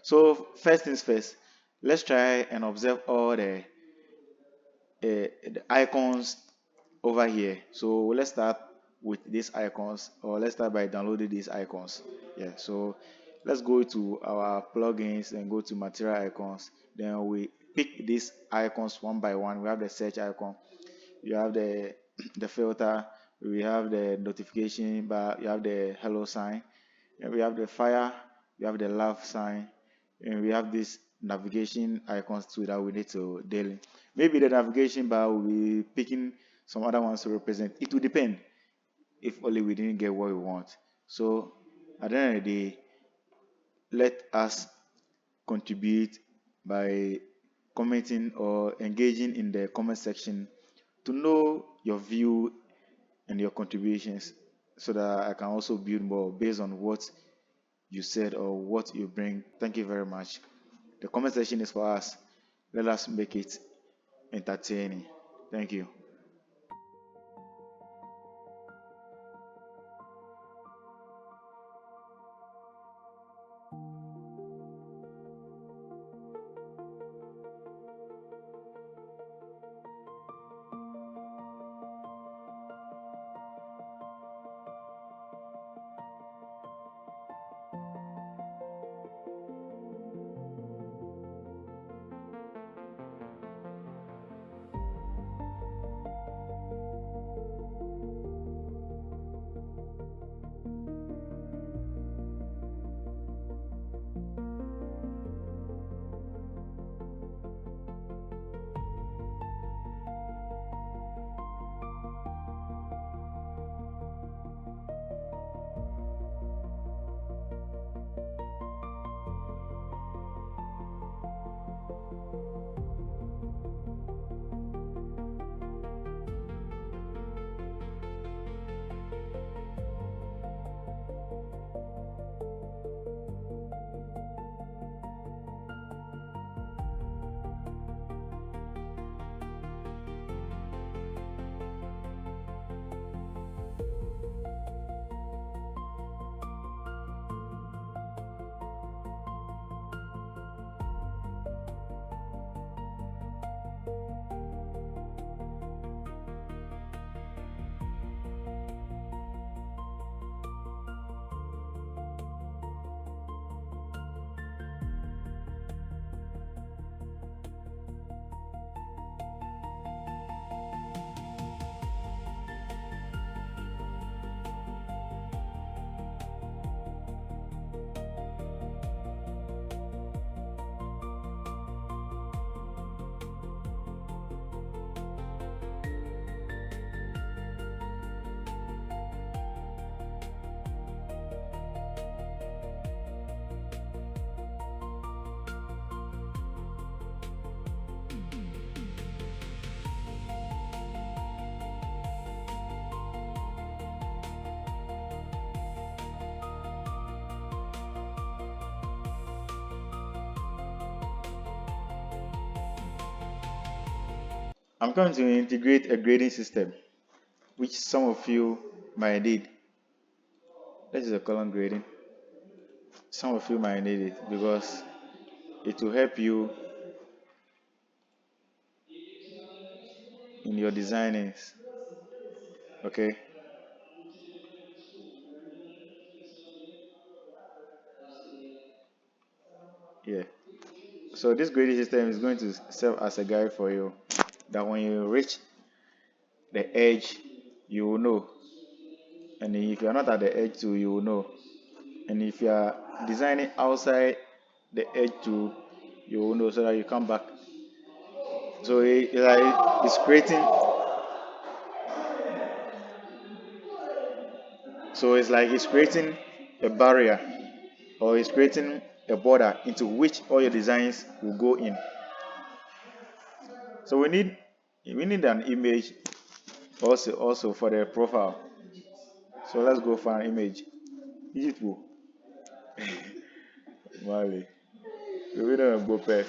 So first things first, let's try and observe all the icons over here. So let's start with these icons, or let's start by downloading these icons. Yeah, so let's go to our plugins and go to material icons. Then we pick these icons one by one. We have the search icon, you have the the filter, we have the notification bar, you have the hello sign, and we have the fire, we have the love sign, and we have this navigation icons too that we need to daily. Maybe the navigation bar will be picking some other ones to represent. It will depend if only we didn't get what we want. So at the end of the day, let us contribute by commenting or engaging in the comment section to know your view and your contributions, so that I can also build more based on what you said or what you bring. Thank you very much. The comment section is for us. Let us make it entertaining. Thank you. I'm going to integrate a grading system, which some of you might need. This is a column grading. Some of you might need it because it will help you in your designings. Okay? Yeah. So this grading system is going to serve as a guide for you, that when you reach the edge, you will know. And if you are not at the edge too, you will know. And if you are designing outside the edge too, you will know, so that you come back. So it's creating. So it's like it's creating a barrier, or it's creating a border into which all your designs will go in. So we need an image also for the profile. So let's go for an image. Digital. Mali. We don't go pay.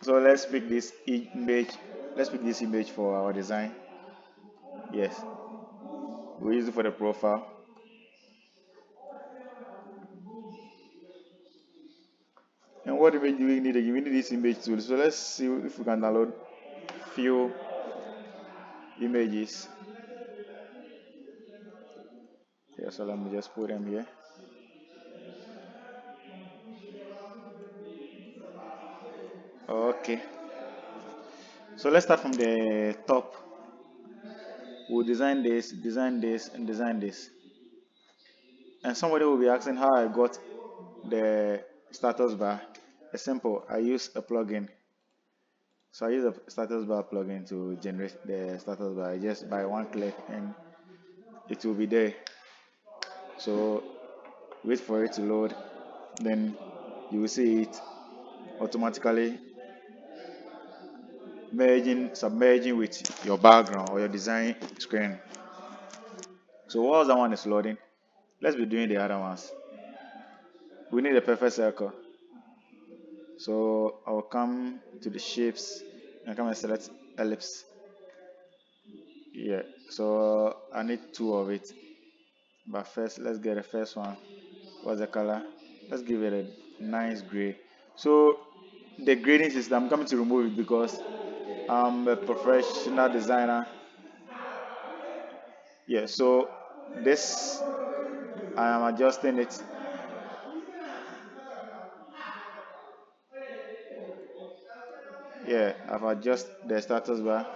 So let's pick this image. Let's pick this image for our design. Yes, we use it for the profile. And what image do we need? We need this image tool. So let's see if we can download few images. Yeah, so let me just put them here. Okay, so let's start from the top. We'll design this, and design this. And somebody will be asking how I got the status bar. It's simple. I use a plugin. So I use a status bar plugin to generate the status bar just by one click, and it will be there. So wait for it to load, then you will see it automatically submerging with your background or your design screen. So while that one is loading, let's be doing the other ones. We need a perfect circle. So I'll come to the shapes and come and select ellipse. Yeah, so I need two of it. But first, let's get the first one. What's the color? Let's give it a nice gray. So the grading system, I'm coming to remove it because I'm a professional designer. Yeah, so this I am adjusting it. Yeah, I've adjusted the status bar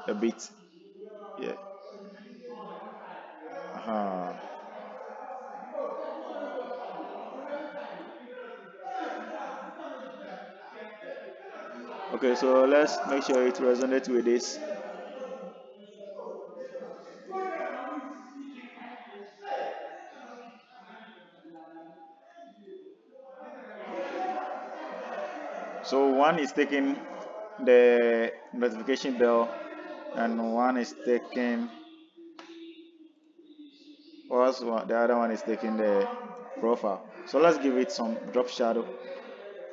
a bit. Yeah. Uh-huh. Okay, so let's make sure it resonates with this. So one is taking the notification bell, and one is taking, the other one is taking the profile. So let's give it some drop shadow.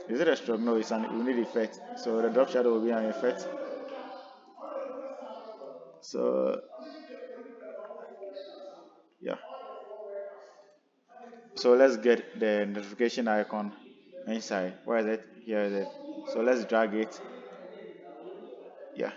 Is it a stroke? No, we need effect. So the drop shadow will be an effect. So yeah. So let's get the notification icon inside. Where is it? Here is it. So let's drag it. Yeah.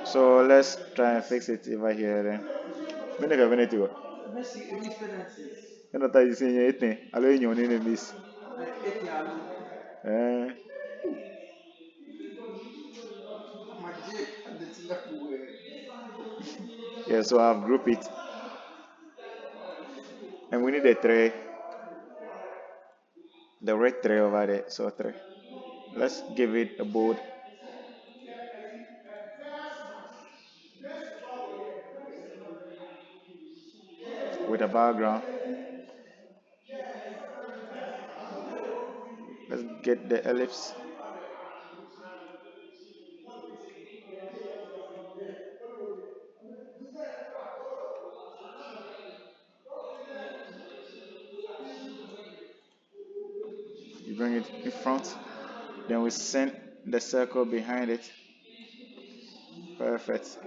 So let's try and fix it over here then. When you have anything, you know that you see anything. Allow you on miss. Eh, yeah, so I've grouped it, and we need a tray, the red tray over there. So tray. Let's give it a bold with a background. Let's get the ellipse. You bring it in front. Then we send the circle behind it. Perfect.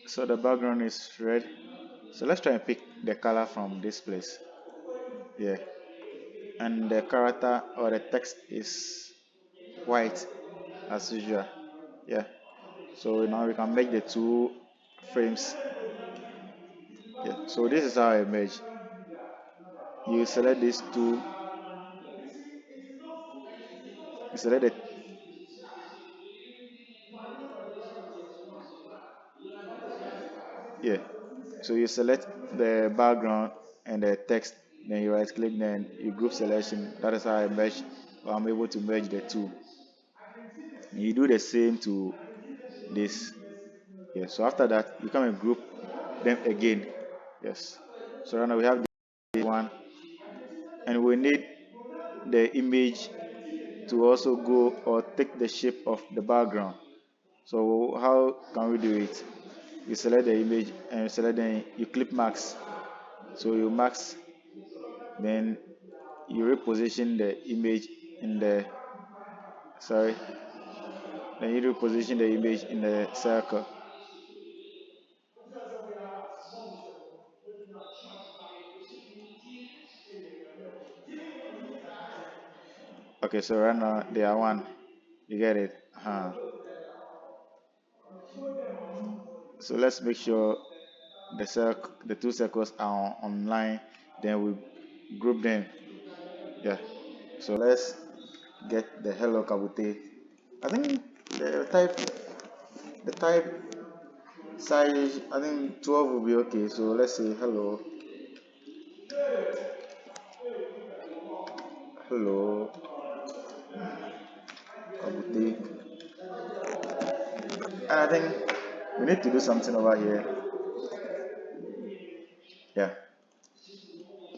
So the background is red. So let's try and pick the color from this place. Yeah. And the character or the text is white as usual. Yeah. So now we can make the two frames. Yeah. So this is how I merge. You select these two. You select the, yeah. So you select the background and the text, then you right click, then you group selection. That is how I merge. I'm able to merge the two. You do the same to this. Yes, so after that you come and group them again. Yes, so right now we have this one, and we need the image to also go or take the shape of the background. So how can we do it? You select the image and you select, then you clip max. So you max, then you reposition the image in the, sorry, then you reposition the image in the circle. Okay, so right now they are one. You get it? So let's make sure the two circles are online. Then we group them. Yeah. So let's get the hello kabute. I think the type the type size, I think 12 will be okay. So let's say hello kabute. And I think we need to do something over here. Yeah.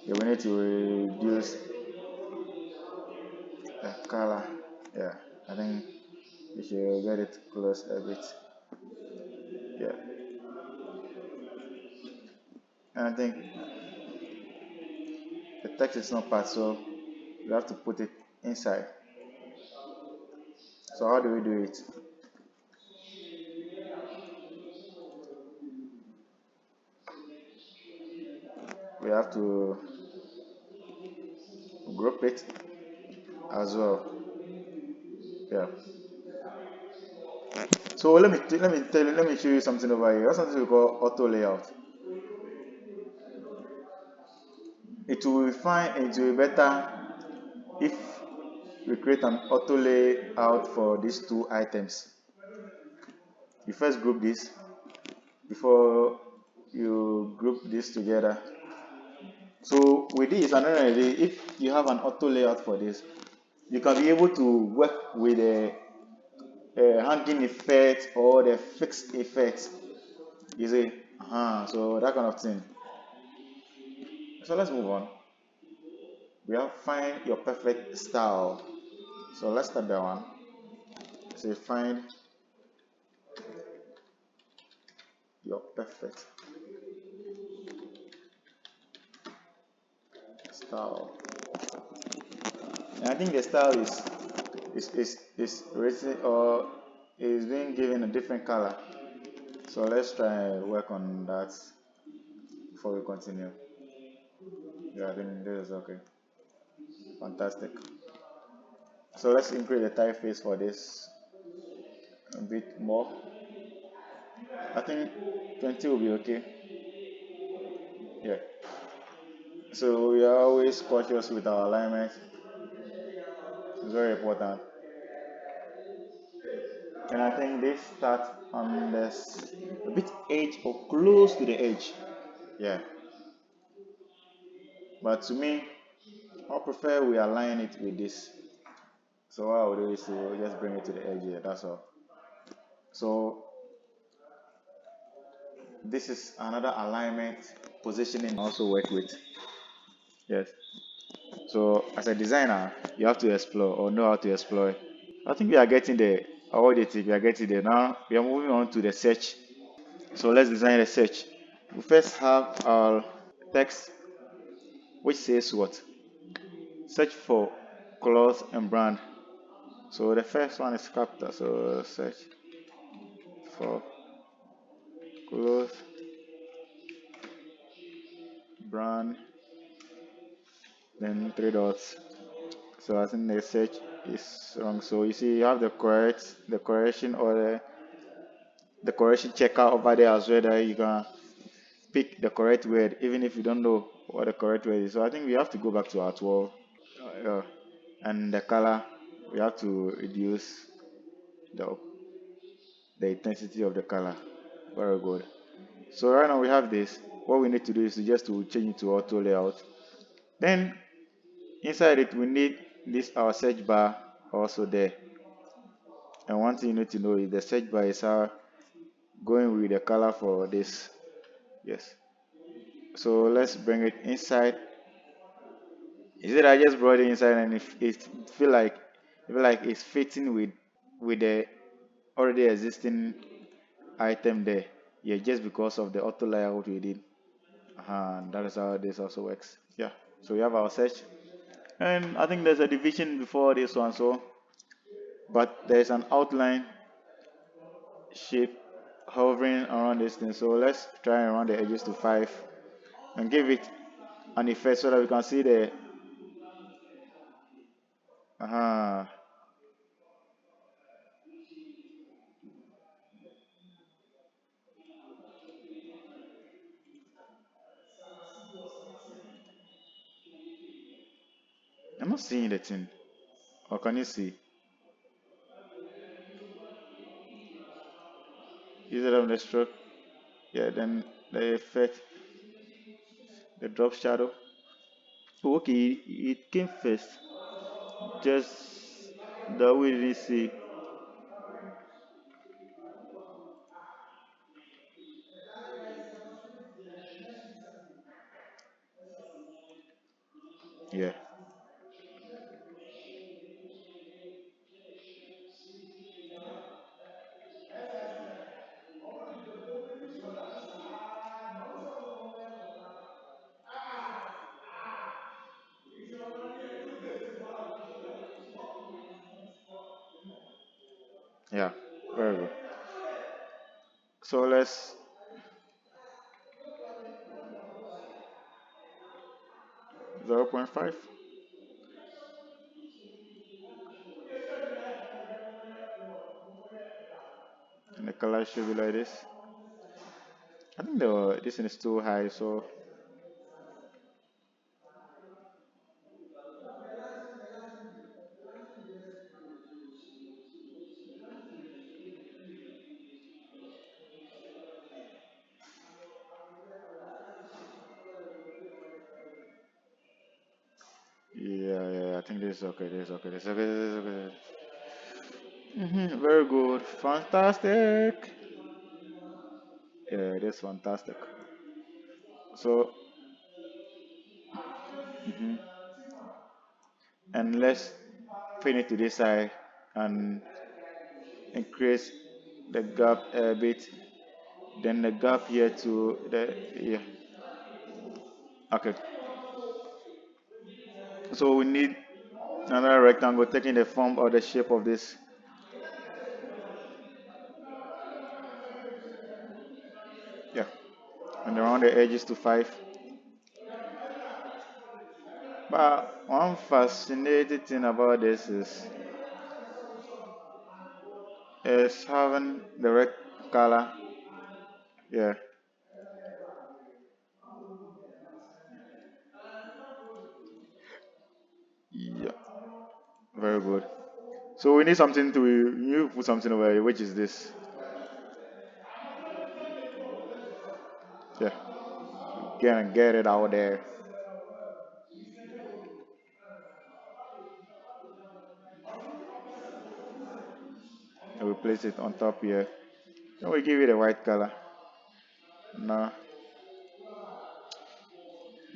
Yeah, we need to reduce the color. Yeah. I think we should get it close a bit. Yeah. And I think the text is not part, so we have to put it inside. So how do we do it? We have to group it as well. Yeah. So let me show you something over here. That's something we call auto layout. It will be fine and it will be better if we create an auto layout for these two items. You first group this before you group this together. So with this, another idea, if you have an auto layout for this, you can be able to work with a hanging effect or the fixed effect. You see, so that kind of thing. So let's move on. We have find your perfect style. So let's start that one. Say find your perfect style. And I think the style is written or is being given a different color. So let's try and work on that before we continue. Yeah, I think this is okay. Fantastic. So let's increase the typeface for this a bit more. I think 20 will be okay. Yeah. So we are always cautious with our alignment. It's very important. And I think this starts on this a bit edge or close to the edge. Yeah. But to me, I prefer we align it with this. So what I will do is to just bring it to the edge here. That's all. So this is another alignment positioning I also work with. Yes. So as a designer, you have to explore or know how to explore. I think we are getting there. All the thing we are getting there. Now we are moving on to the search. So let's design a search. We first have our text which says what? Search for clothes and brand. So the first one is capital. So search for clothes, brand, then three dots. So I think the search is wrong. So you see, you have the correction or the correction checker over there as well. That you can pick the correct word, even if you don't know what the correct word is. So I think we have to go back to our 12. And the color, we have to reduce the the intensity of the color. Very good. So right now we have this. What we need to do is just to change it to auto layout. Then inside it we need this our search bar also there. And one thing you need to know is the search bar is how going with the color for this. Yes. So let's bring it inside. Is it I just brought it inside and it feel like it's fitting with the already existing item there. Yeah, just because of the auto layout we did. And that is how this also works. Yeah. So we have our search. And I think there's a division before this one, so but there's an outline shape hovering around this thing. So let's try and run the edges to 5 and give it an effect so that we can see the uh I'm not seeing the thing. Or can you see? Is it on the stroke? Yeah, then the effect, the drop shadow. Oh, okay, it came first. Just that we didn't see. Yeah. Yeah. Very good. So let's 0.5 and the color should be like this. I think this is too high, so yeah, I think this is okay, this is okay, this is okay, this is okay. Very good, fantastic. Yeah, it is fantastic. So, and let's pin it to this side and increase the gap a bit. Then the gap here to the yeah. Okay. So we need another rectangle taking the form or the shape of this. Yeah. And around the edges to 5. But one fascinating thing about this is having the red color. Yeah. Yeah. Very good. So we need something to you put something over here, which is this. Yeah. Get it out there. And we place it on top here. And we give it a white color. Now,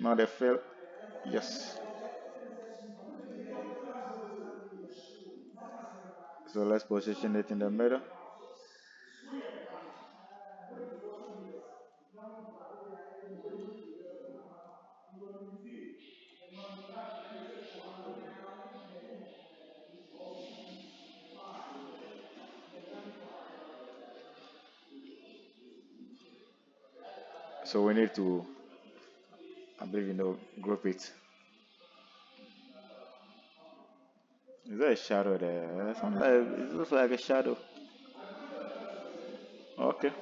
now the fill. Yes. So let's position it in the middle. So we need to, I believe group it. Is there a shadow there? It looks like a shadow. Okay.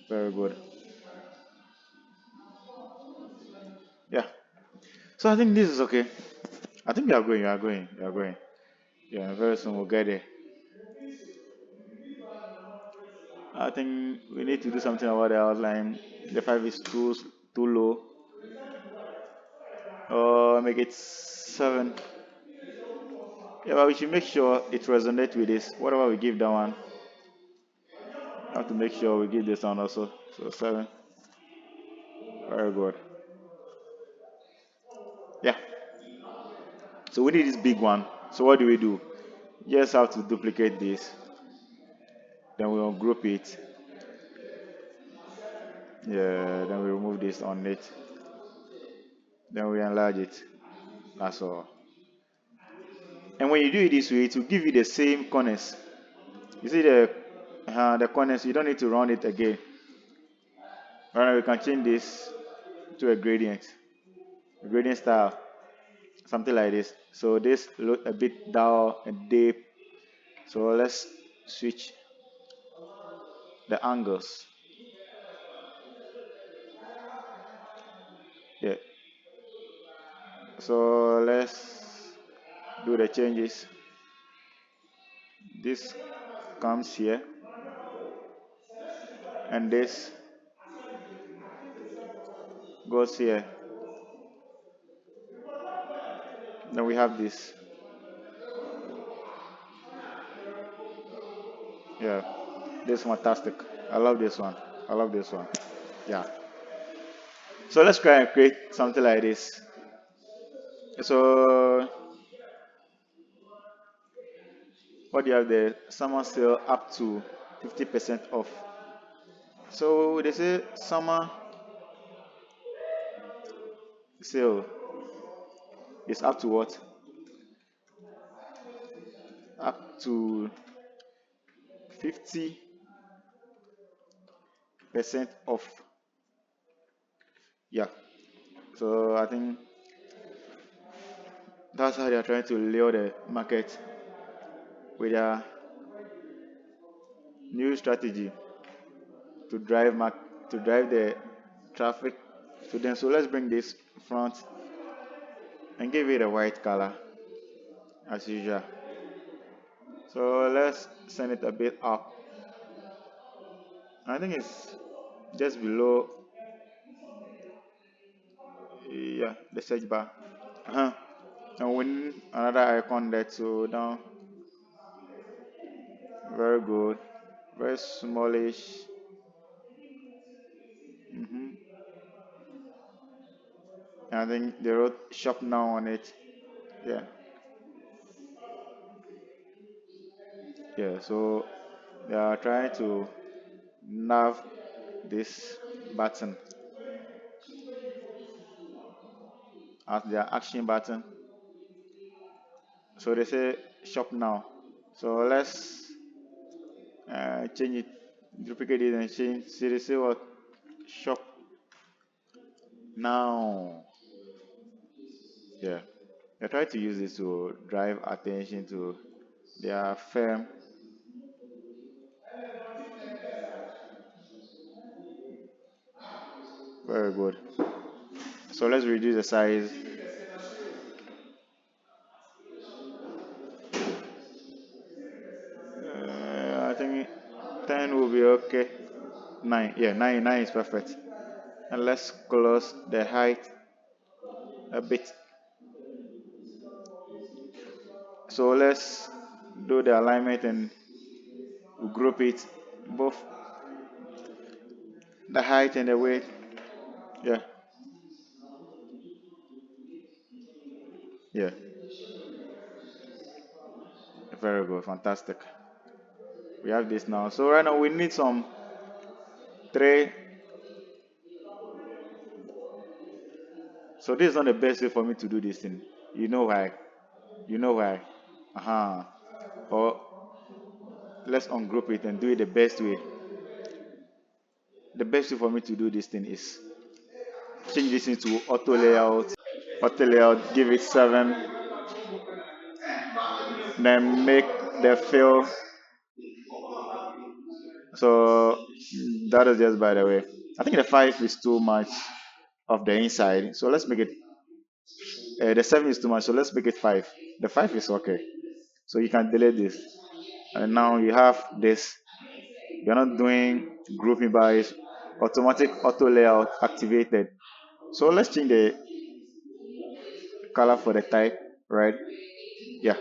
Very good. Yeah. So I think this is okay. I think we are going. Yeah, very soon we'll get there. I think we need to do something about the outline. The 5 is too low. or make it 7. Yeah, but we should make sure it resonates with this. Whatever we give that one, we have to make sure we give this one also. So 7. Very good. Yeah. So we need this big one. So what do we do? Just have to duplicate this. Then we ungroup it. Yeah. Then we remove this on it. Then we enlarge it. That's all. And when you do it this way, it will give you the same corners. You see the corners. You don't need to round it again. Right now we can change this to a gradient style, something like this. So this look a bit dull and deep. So let's switch the angles. Yeah. So let's do the changes. This comes here, and this goes here. Then we have this. Yeah. This is fantastic. I love this one. I love this one. Yeah. So let's try and create something like this. So what do you have there? Summer sale up to 50% off. So they say summer sale is up to what? Up to 50% off. Yeah. So I think that's how they are trying to lure the market with their new strategy to to drive the traffic to them. So let's bring this front and give it a white color as usual. So let's send it a bit up. I think it's just below, yeah, the search bar. Uh-huh. And we need another icon there to down. Very good. Very smallish. And I think they wrote shop now on it. Yeah. Yeah. So they are trying to nav this button as their action button. So they say shop now. So let's change it, duplicate it and change. See, they say what? Shop now. Yeah. They try to use this to drive attention to their firm. Very good. So let's reduce the size. I think 10 will be okay. 9, yeah, 9 is perfect. And let's close the height a bit. So let's do the alignment and group it, both the height and the weight. Yeah, yeah, very good, fantastic. We have this now. So right now we need some tray. So this is not the best way for me to do this thing. You know why? You know why? Uh-huh. Or let's ungroup it and do it the best way. The best way for me to do this thing is change this into auto layout. Auto layout, give it 7, then make the fill. So that is just by the way. I think the 5 is too much of the inside. So let's make it, the 7 is too much. So let's make it 5. The 5 is okay. So you can delete this. And now you have this. You're not doing grouping by automatic auto layout activated. So let's change color for the type, right? Yeah.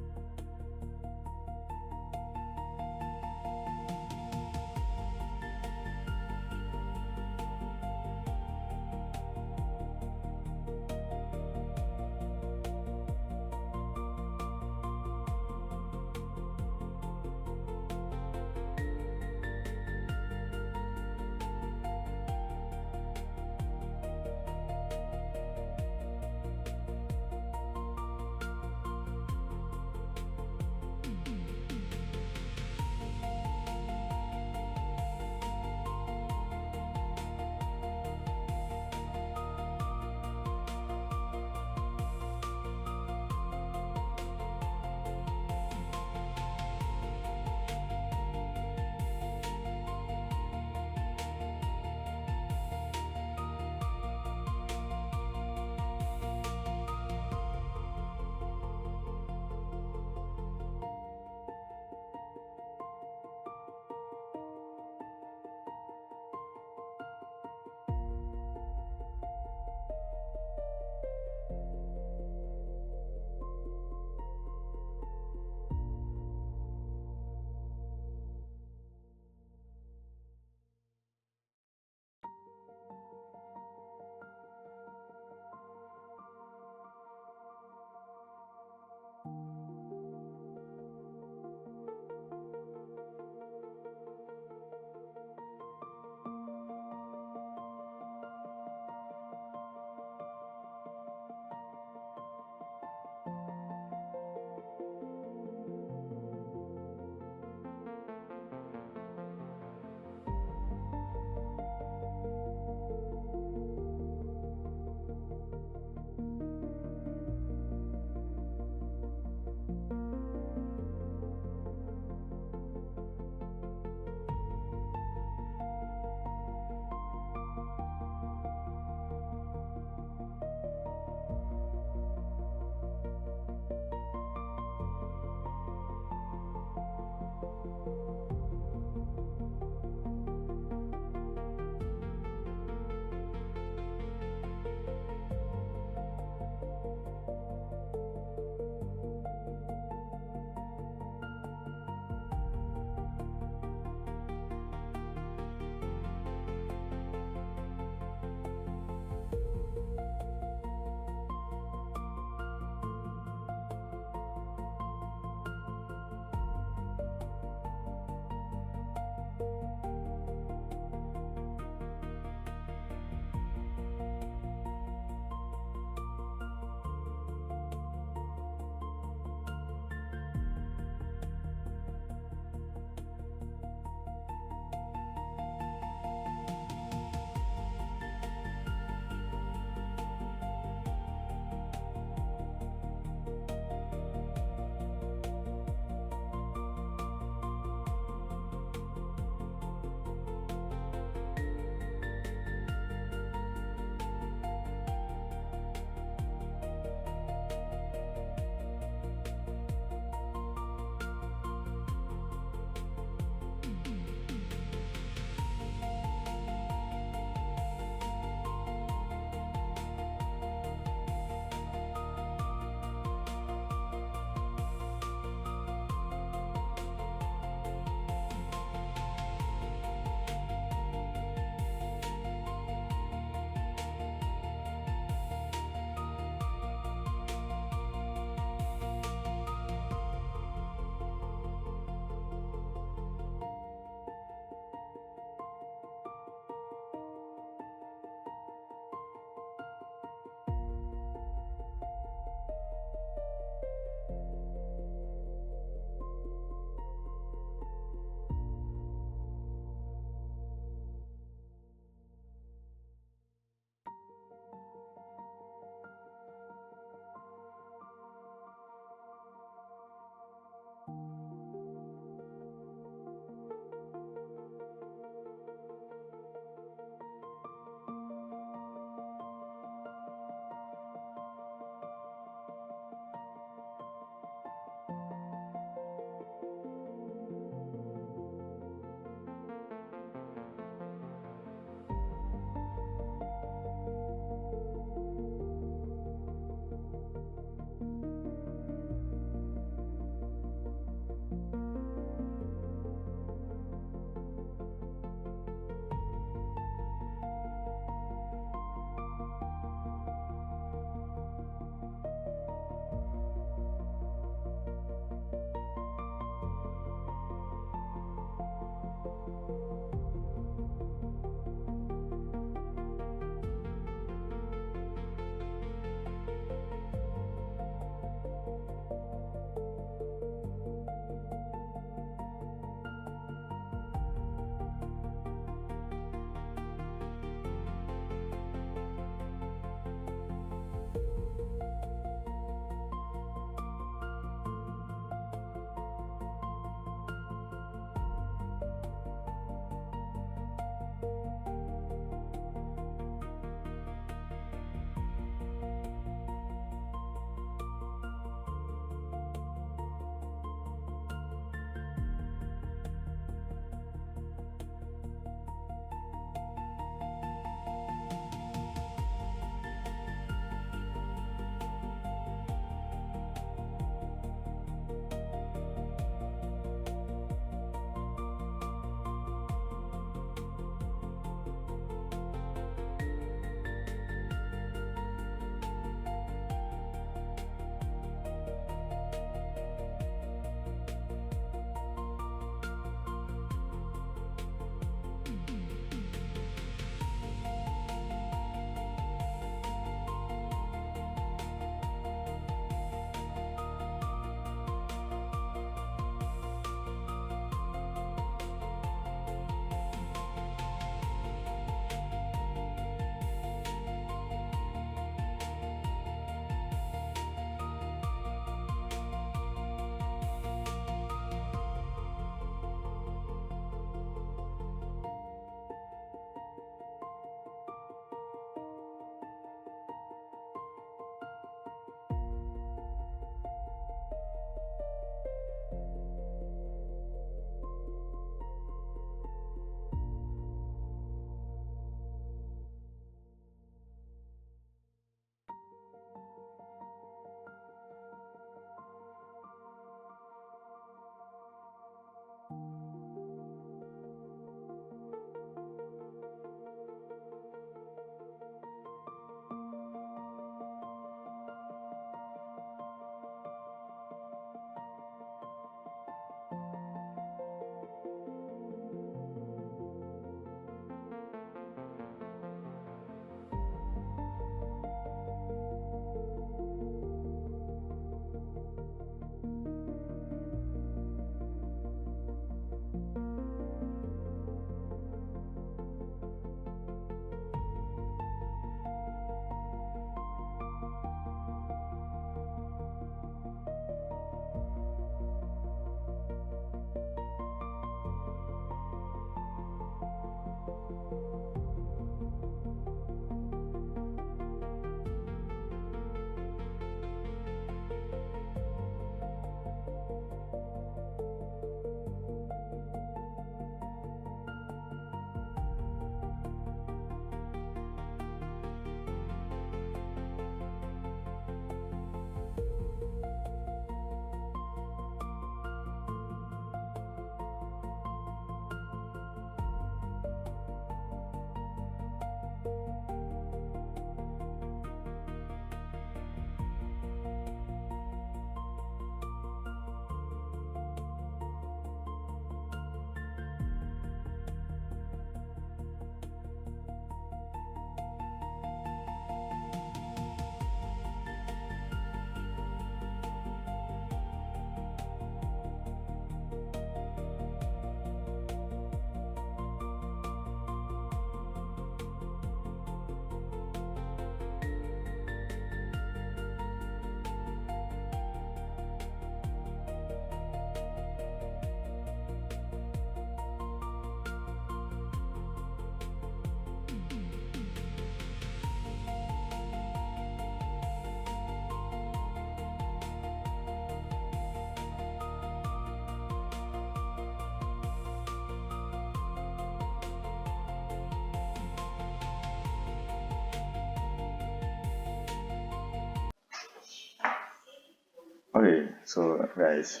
Okay, so guys,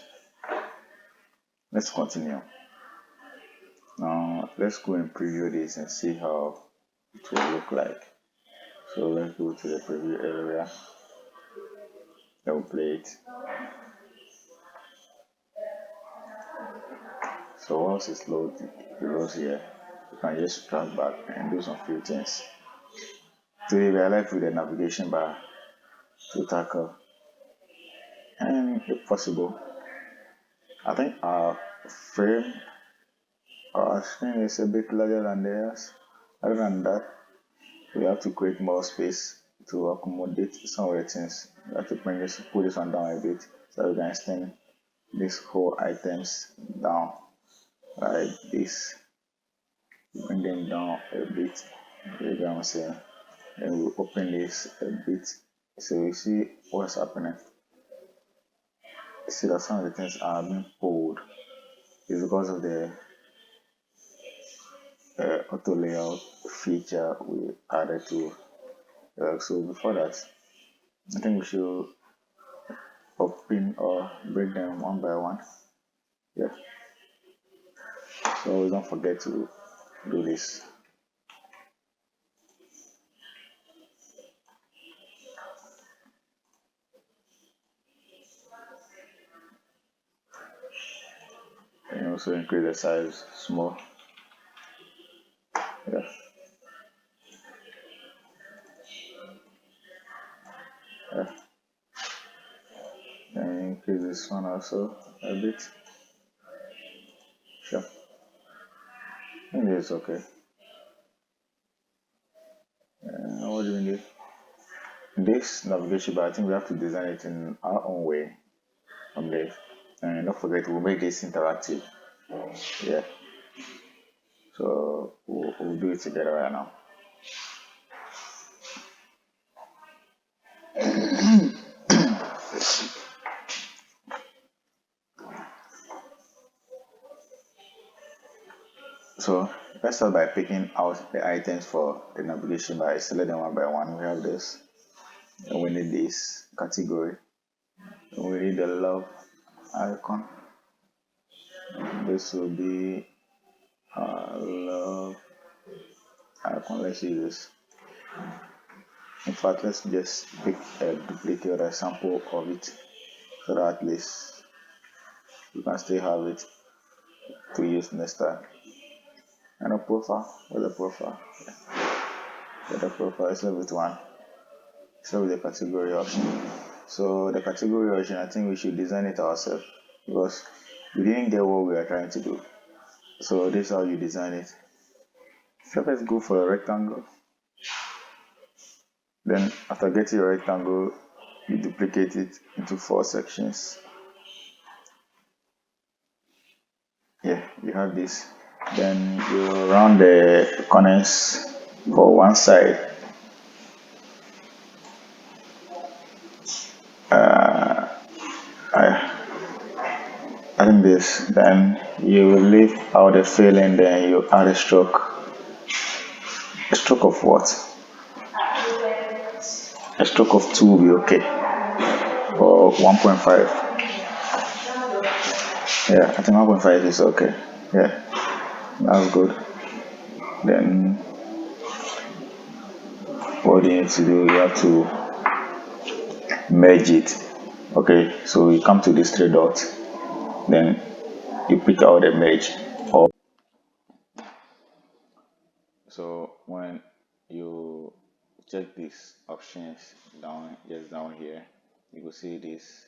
let's continue. Now let's go and preview this and see how it will look like. So let's go to the preview area. I'll play it. So once it's loaded, the rows here, you can just drag back and do some few things. Today we are left with the navigation bar to tackle, and if possible, I think our frame, our screen is a bit larger than theirs. Other than that, we have to create more space to accommodate some of the things. We have to pull this one down a bit so we can extend this whole items down like this. Bring them down a bit. You get what I'm saying? Then we open this a bit so you see what's happening. You see that some of the things are being pulled is because of the auto layout feature we added to. So before that, I think we should open or break them one by one. Yeah. So don't forget to do this. And also increase the size small. Yeah. Yeah. And increase this one also a bit. Sure. I think it's okay. What do we need? This navigation bar, I think we have to design it in our own way from this. And don't forget, we'll make this interactive. Yeah. So we'll do it together right now. So let's start by picking out the items for the navigation bar. Select them one by one. We have this. And we need this category. And we need the love icon. This will be love icon. Let's use this. In fact, let's just pick a duplicate or a sample of it so that at least you can still have it to use next time. And a profile. Where's the profile? Yeah, the profile is with one. So with the category option. So the category option, I think we should design it ourselves because we didn't get what we are trying to do. So this is how you design it. So let's go for a rectangle. Then after getting a rectangle, you duplicate it into 4 sections. Yeah, you have this. Then you round the corners for one side. I think this. Then you leave out the filling. Then you add a stroke. A stroke of what? A stroke of 2 will be okay. Or 1.5. Yeah, I think 1.5 is okay. Yeah, that's good. Then what you need to do, you have to merge it. Okay, so you come to these 3 dots. Then you pick out the merge. So when you check these options down, just down here, you will see these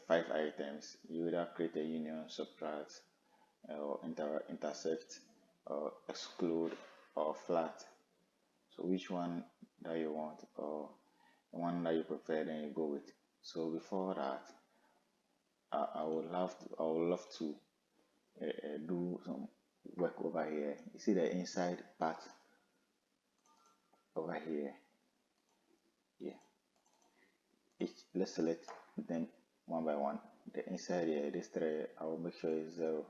5 items. You either create a union, subtract, or intersect, or exclude, or flat. So which one that you want, or the one that you prefer, then you go with. So before that, I would love to do some work over here. You see the inside part over here. Yeah. Let's select them one by one. The inside here, this 3, I will make sure is 0.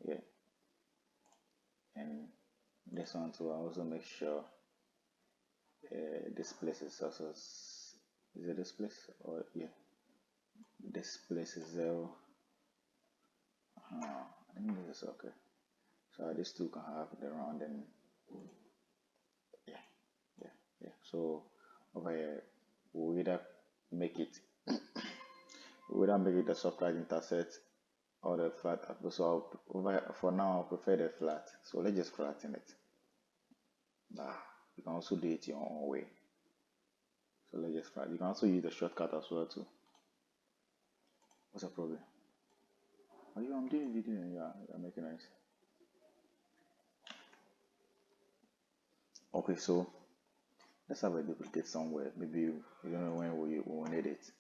Yeah. And this one too, I also make sure this place is also, is it this place? Or yeah, this place is 0. I think this is okay. So these two can have the round and yeah, yeah, yeah. So over here, we either make it, we either make it a subtract intersect or the flat. So for now, I'll prefer the flat. So let's just flatten it. You can also do it your own way. So let's just flatten. You can also use the shortcut as well too. What's the problem? Are you? I'm doing video and you're making noise. Okay, so let's have a duplicate somewhere. Maybe you don't know when we will need it.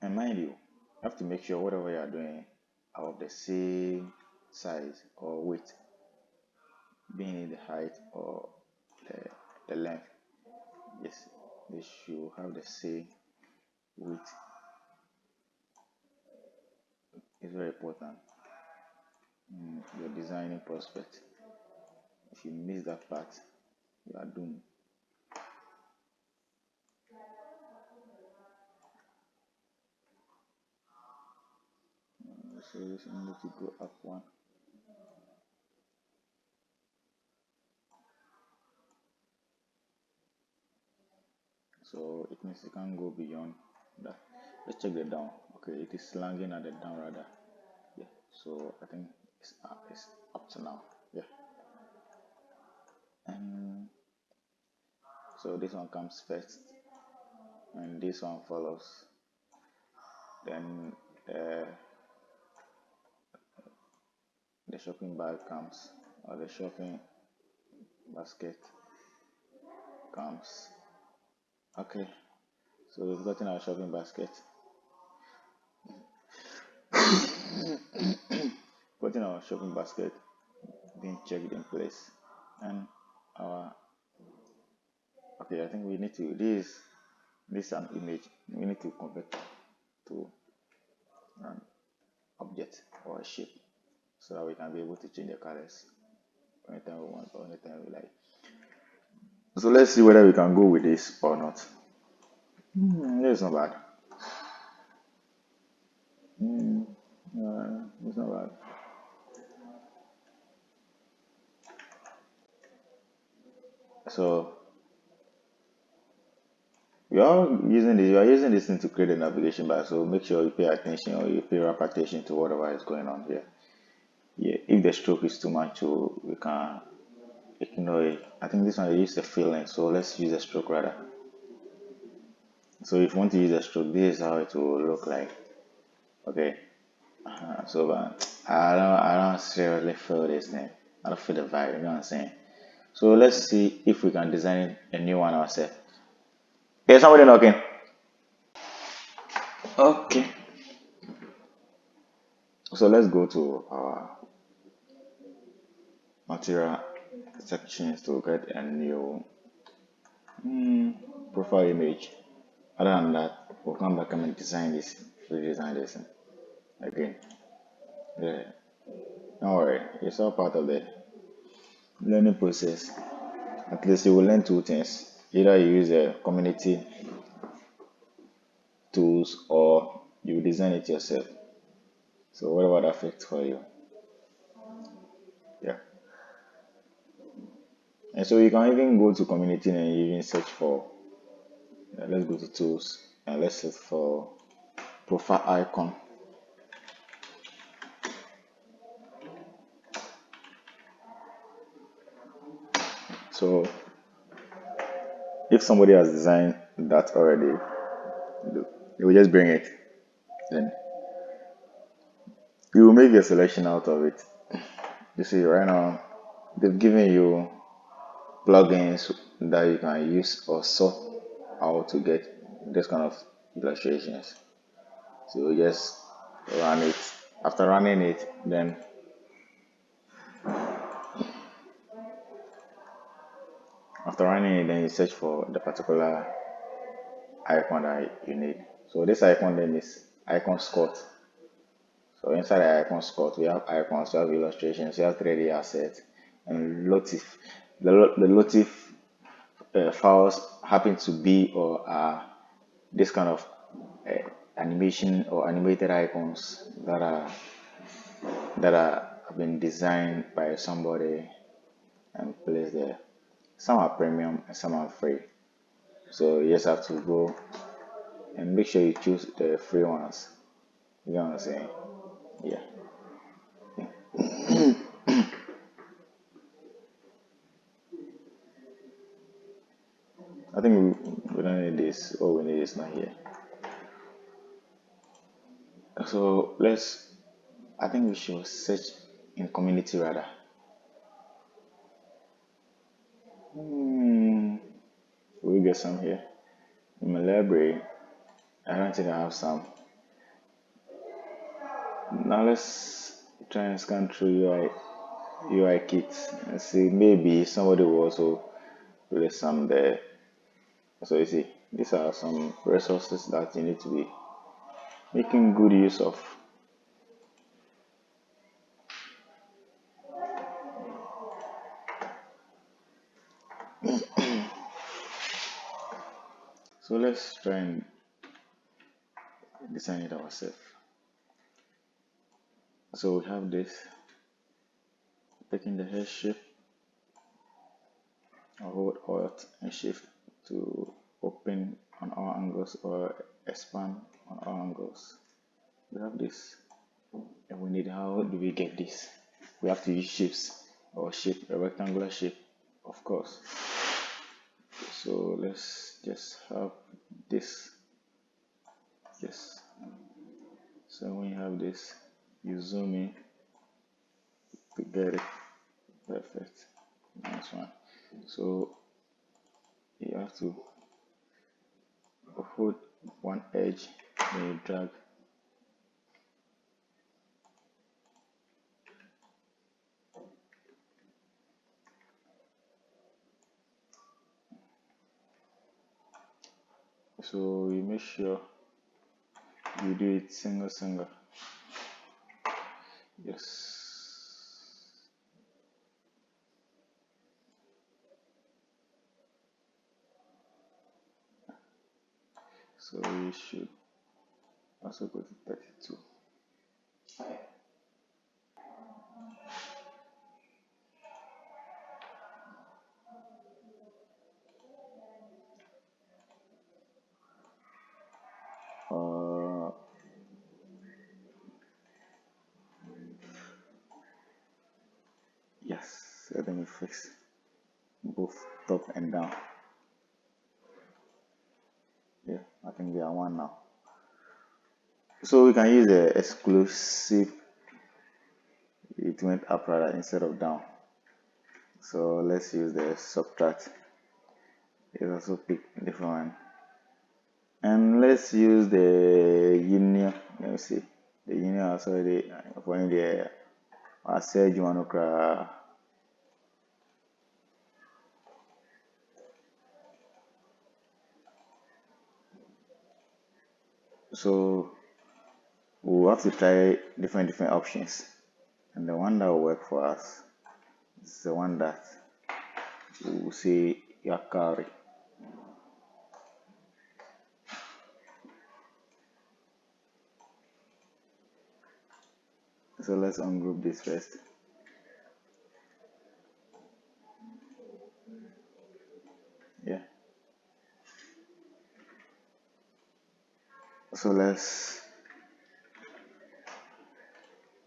And mind you have to make sure whatever you are doing are of the same size or width, being in the height or the length. Yes, they should have the same width. It's very important in your designing prospect. If you miss that part, you are doomed. So this need to go up one. So it means you can't go beyond that. Let's check the down. Okay, it is slanging at the down rather. Yeah, so I think it's up to now. Yeah, and so this one comes first, and this one follows. Then the shopping bag comes, or the shopping basket comes. Okay, so we've gotten our shopping basket. Putting our shopping basket being checked in place, and our okay, I think we need to this an image we need to convert to an object or a shape so that we can be able to change the colors anytime we want or anytime we like. So let's see whether we can go with this or not. It's not bad. It's not bad. So you are using this thing to create a navigation bar. So make sure you pay attention or you pay rap attention to whatever is going on here. Yeah, if the stroke is too much, so we can ignore it. I think this one I use the filling, so let's use a stroke rather. So if you want to use a stroke, this is how it will look like. Okay. So I don't seriously feel this thing. I don't feel the vibe. You know what I'm saying? So let's see if we can design a new one ourselves. Hey, somebody knocking. Okay. So let's go to our material sections to get a new profile image. Other than that, we'll come back and design this. Redesign this again. Yeah. Don't worry, it's all part of the learning process. At least you will learn two things. Either you use the community tools or you design it yourself. So whatever that fits for you. Yeah. And so you can even go to community and even search for let's go to tools and let's search for profile icon. So if somebody has designed that already, you will just bring it. Then you will make your selection out of it. You see, right now they've given you plugins that you can use or sort out to get this kind of illustrations. So you just run it. After running it, then you search for the particular icon that you need. So this icon name is icon Scott. So inside the icon Scott, we have icons, we have illustrations, we have 3D assets, and Lotif. The Lotif files happen to be or are this kind of animation or animated icons that have been designed by somebody and placed there. Some are premium and some are free. So you just have to go and make sure you choose the free ones. You know what I'm saying? Yeah. I think we don't need this. All we need is not here. So let's. I think we should search in community rather. Hmm. We get some here in my library. I don't think I have some. Now let's try and scan through UI kits and see maybe somebody will also place some there. So you see, these are some resources that you need to be making good use of. So let's try and design it ourselves. So we have this, taking the hair shape, or hold Alt and Shift to open on all angles or expand on all angles. We have this, and we need, how do we get this? We have to use shapes or shape, a rectangular shape, of course. So let's just have this. Yes. So when you have this, you zoom in to get it. Perfect. Nice one. So you have to hold one edge, then you drag. So you make sure you do it single. Yes. So you should also go to 32. Uh, yes. Let me fix both top and down. Yeah, I think they are one now. So we can use the exclusive. It went up rather instead of down. So let's use the subtract. It also pick different one. And let's use the union. Let me see. The union also the for the Serge Wanokra. So we'll have to try different options. And the one that will work for us is the one that we'll say Yakari. So let's ungroup this first. Yeah. So let's.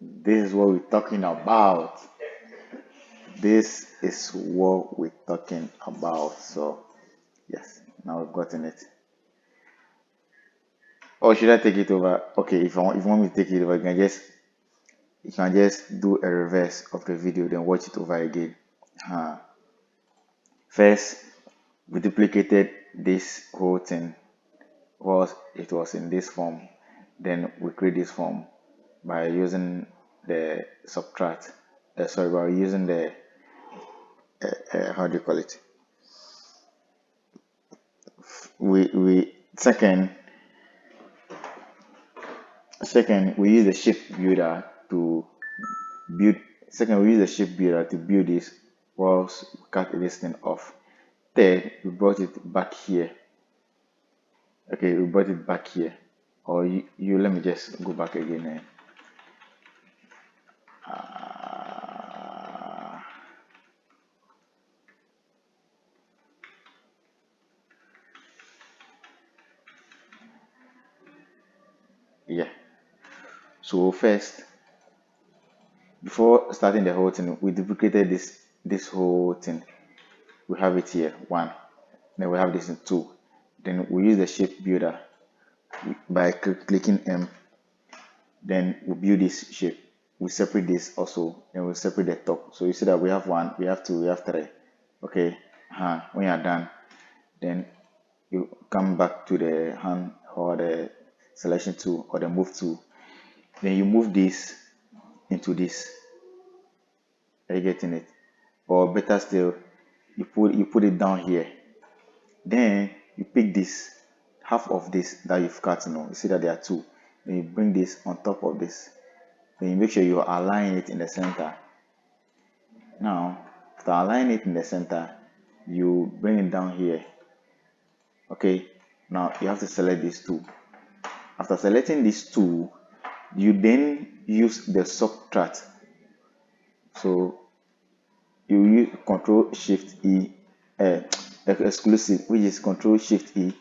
This is what we're talking about. This is what we're talking about. So yes, now we've gotten it. Or should I take it over? Okay, if you want me to take it over, you can just do a reverse of the video, then watch it over again. First, we duplicated this whole thing was it was in this form. Then we create this form by using the subtract. Sorry, by using the how do you call it? We second we use the shape builder to build. Second, we use the shape builder to build this. Whilst we cut this thing off. Third, we brought it back here. Okay, we brought it back here. Or you let me just go back again. Yeah. So first, before starting the whole thing, we duplicated this whole thing. We have it here, 1. Then we have this in 2. Then we use the shape builder by clicking M. Then we build this shape. We separate this also, and we separate the top. So you see that we have 1, we have 2, we have 3. Okay. When you are done, then you come back to the hand or the selection tool or the move tool. Then you move this into this. Are you getting it? Or better still, you put it down here. Then you pick this, half of this that you've cut. You see that there are 2. Then you bring this on top of this. Then you make sure you align it in the center. Now, after aligning it in the center, you bring it down here. Okay. Now you have to select these 2. After selecting these 2, you then use the subtract. So you use Control Shift E, exclusive, which is Control Shift E.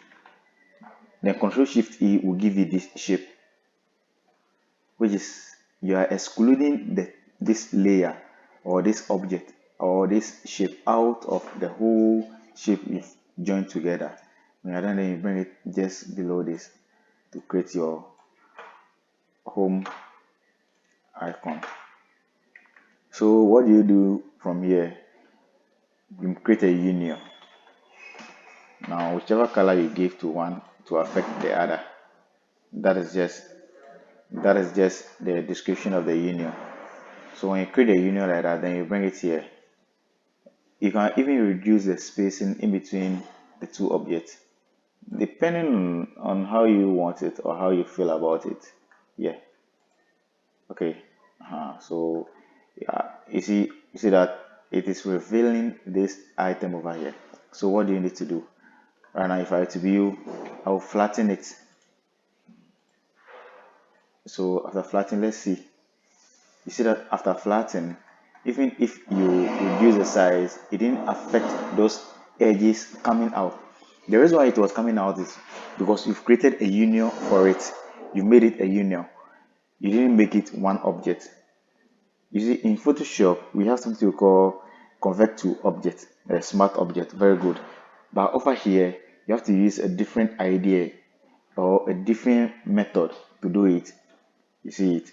Then Control Shift E will give you this shape, which is you are excluding this layer or this object or this shape out of the whole shape you've joined together. When you're done, then you bring it just below this to create your home icon. So what do you do from here? You create a union. Now whichever color you give to one to affect the other, that is just the description of the union. So when you create a union like that, then you bring it here. You can even reduce the spacing in between the 2 objects, depending on how you want it or how you feel about it. Yeah. Okay. So yeah, you see that it is revealing this item over here. So what do you need to do? Right now, if I were to be you, I will flatten it. So after flattening, let's see. You see that after flattening, even if you reduce the size, it didn't affect those edges coming out. The reason why it was coming out is because you've created a union for it. You made it a union. You didn't make it one object. You see, in Photoshop, we have something we call convert to object, a smart object. Very good. But over here, you have to use a different idea or a different method to do it. You see it?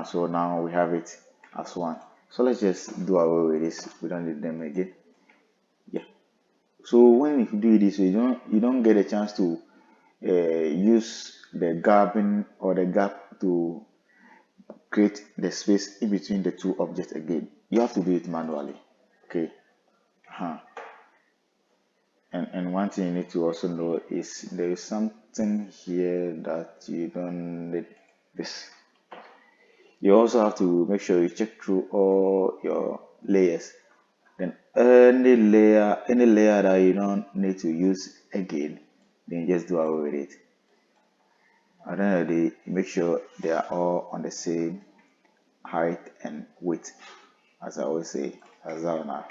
So now we have it as one. So let's just do away with this. We don't need them again. Yeah. So when you do this, you don't get a chance to use the gapping or the gap to create the space in between the 2 objects again. You have to do it manually. Okay. And one thing you need to also know is there is something here that you don't need. This. You also have to make sure you check through all your layers. Then any layer that you don't need to use again, then just do away with it. At the end of the day, make sure they are all on the same height and width, as I always say, as that now.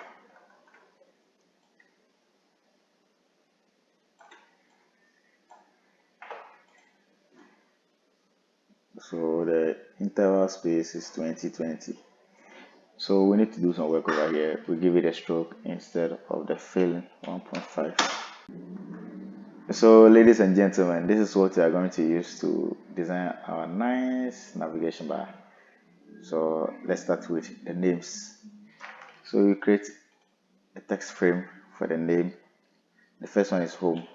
So the interval space is 2020. So we need to do some work over here. We give it a stroke instead of the fill 1.5. So ladies and gentlemen, this is what we are going to use to design our nice navigation bar. So let's start with the names. So we create a text frame for the name. The first one is home.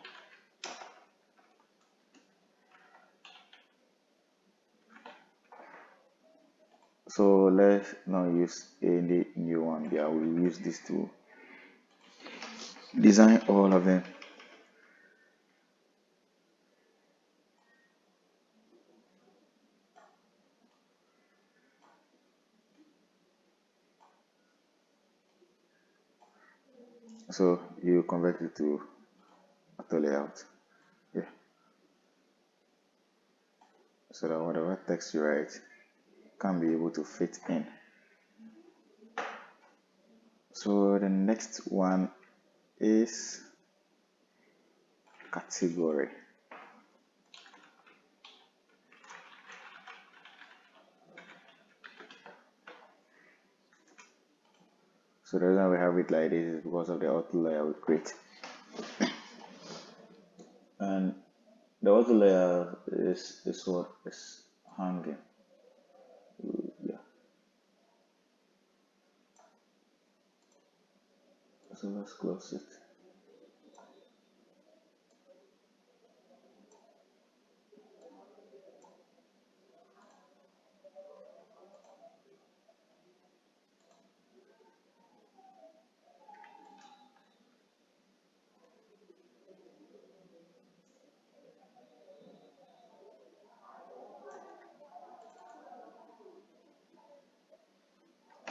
So let's not use any new one there. We'll use this to design all of them. So you convert it to auto layout. Yeah. So that whatever text you write can be able to fit in. So the next one is category. So the reason we have it like this is because of the auto layer we create. And the auto layer is what is hanging. Yeah. So let's close it.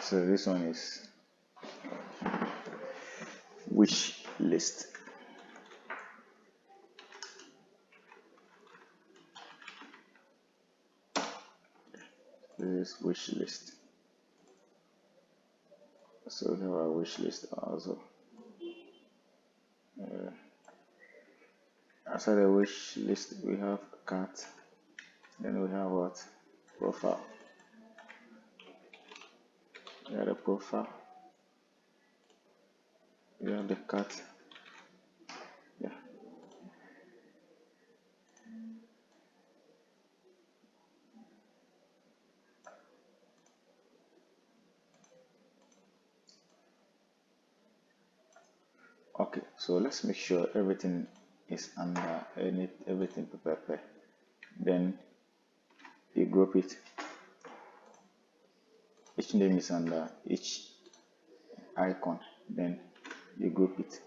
So this one is wish list. This is wish list. So we have our wish list also. Outside the wish list, we have cart. Then we have what? Profile. We have the profile. We have the cart. Yeah. Okay. So let's make sure everything is under everything perfect. Then you group it. Each name is under each icon. Then you group it.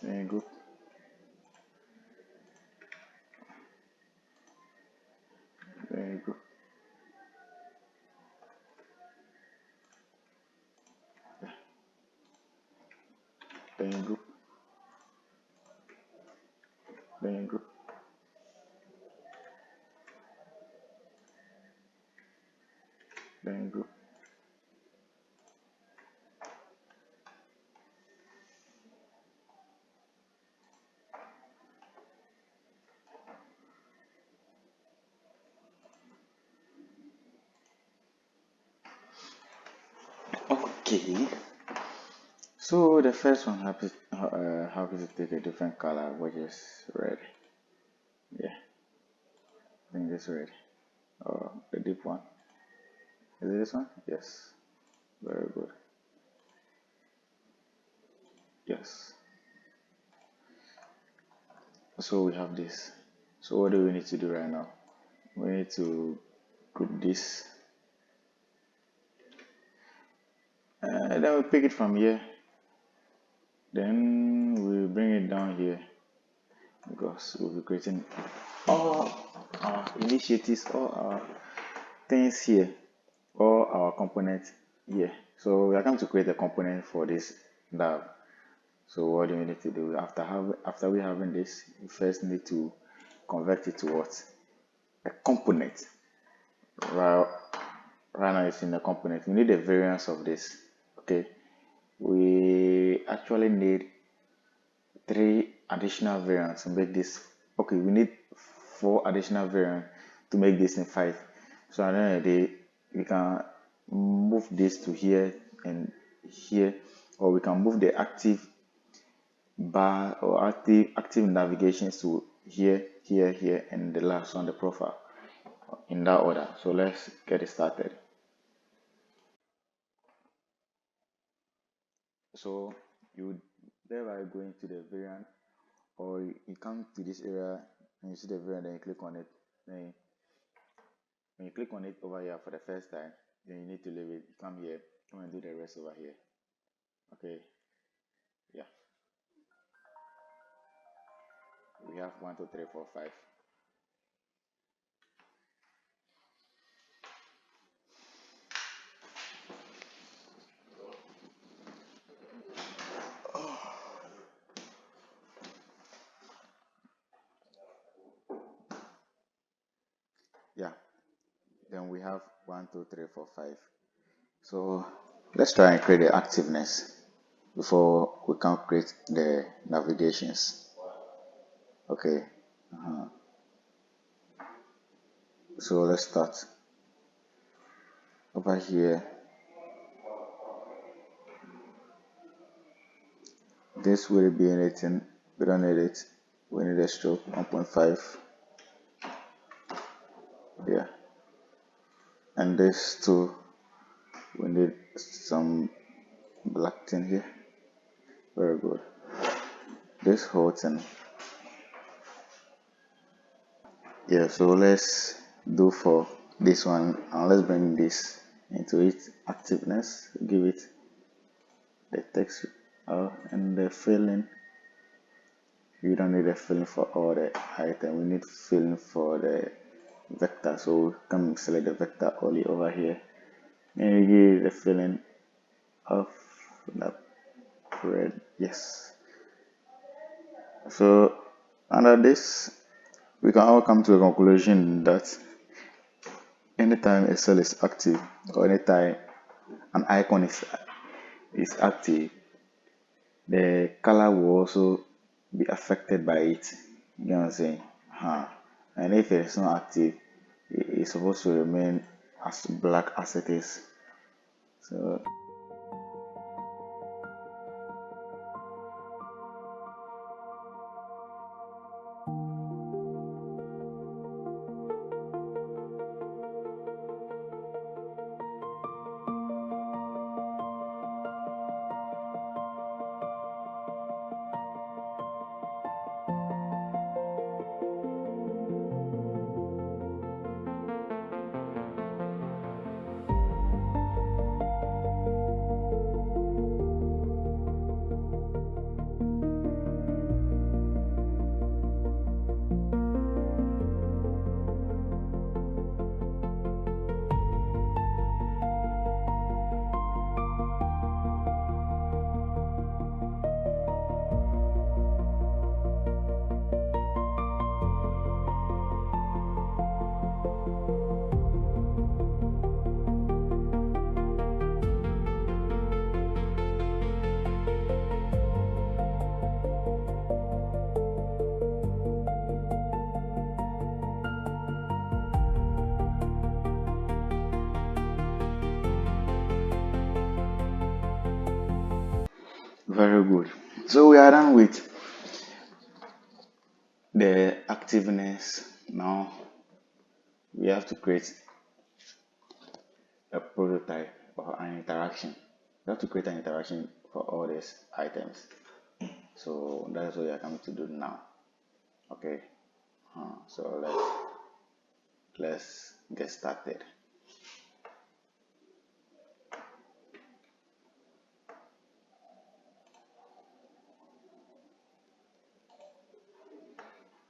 Then you group. Then you group. Then you group. Then you group. Then you group. Okay. So the first one happy to take a different color, which is red. Yeah, I think this red. Or the deep one. Is it this one? Yes. Very good. Yes. So we have this. So what do we need to do right now? We need to group this. And then we pick it from here. Then we bring it down here because we'll be creating all our initiatives, all our things here, all our components here. So we are going to create a component for this lab. So what do we need to do after we having this? We first need to convert it to what? A component. Right, right now it's in a component. We need a variance of this. Okay. We actually need 3 additional variants to make this. Okay, we need 4 additional variants to make this in 5. So at the end of the day, we can move this to here and here, or we can move the active bar or active navigations to here, here, here, and the last one, the profile, in that order. So let's get it started. So you thereby go into the variant, or you come to this area and you see the variant, then you click on it. Then when you click on it over here for the first time, then you need to leave it. You come here, come and do the rest over here. Okay, yeah. We have 1, 2, 3, 4, 5. Yeah, then we have 1, 2, 3, 4, 5. So let's try and create the activeness before we can create the navigations. Okay, so let's start over here. This will be anything, we don't need it. We need a stroke 1.5. Yeah, and this too, we need some black thing here. Very good. This whole thing. Yeah, so let's do for this one, and let's bring this into it. Activeness, give it the text and the filling. We don't need a filling for all the item, we need filling for the vector. So we can select the vector only over here, and we give the filling of that red. Yes, so under this we can all come to a conclusion that anytime a cell is active, or anytime an icon is active, the color will also be affected by it. You know what I'm saying? And if it is not active, it's supposed to remain as black as it is. So very good. So we are done with the activeness. Now we have to create a prototype or an interaction. We have to create an interaction for all these items. So that's what we are coming to do now. Okay. So let's get started.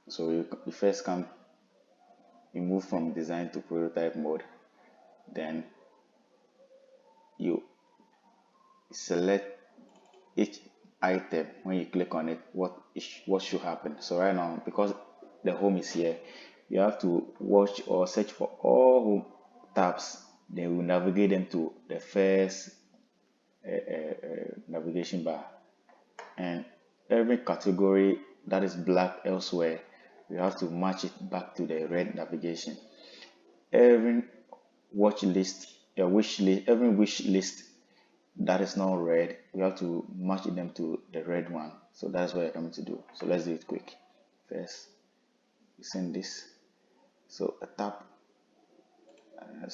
So you first come, you move from design to prototype mode, then you select each item. When you click on it, what should happen. So right now, because the home is here, you have to watch or search for all home tabs, then we navigate them to the first navigation bar, and every category that is black elsewhere, you have to match it back to the red navigation. Every every wish list that is not red, we have to match them to the red one. So that's what I'm coming to do. So let's do it quick. First, we send this. So a tap, it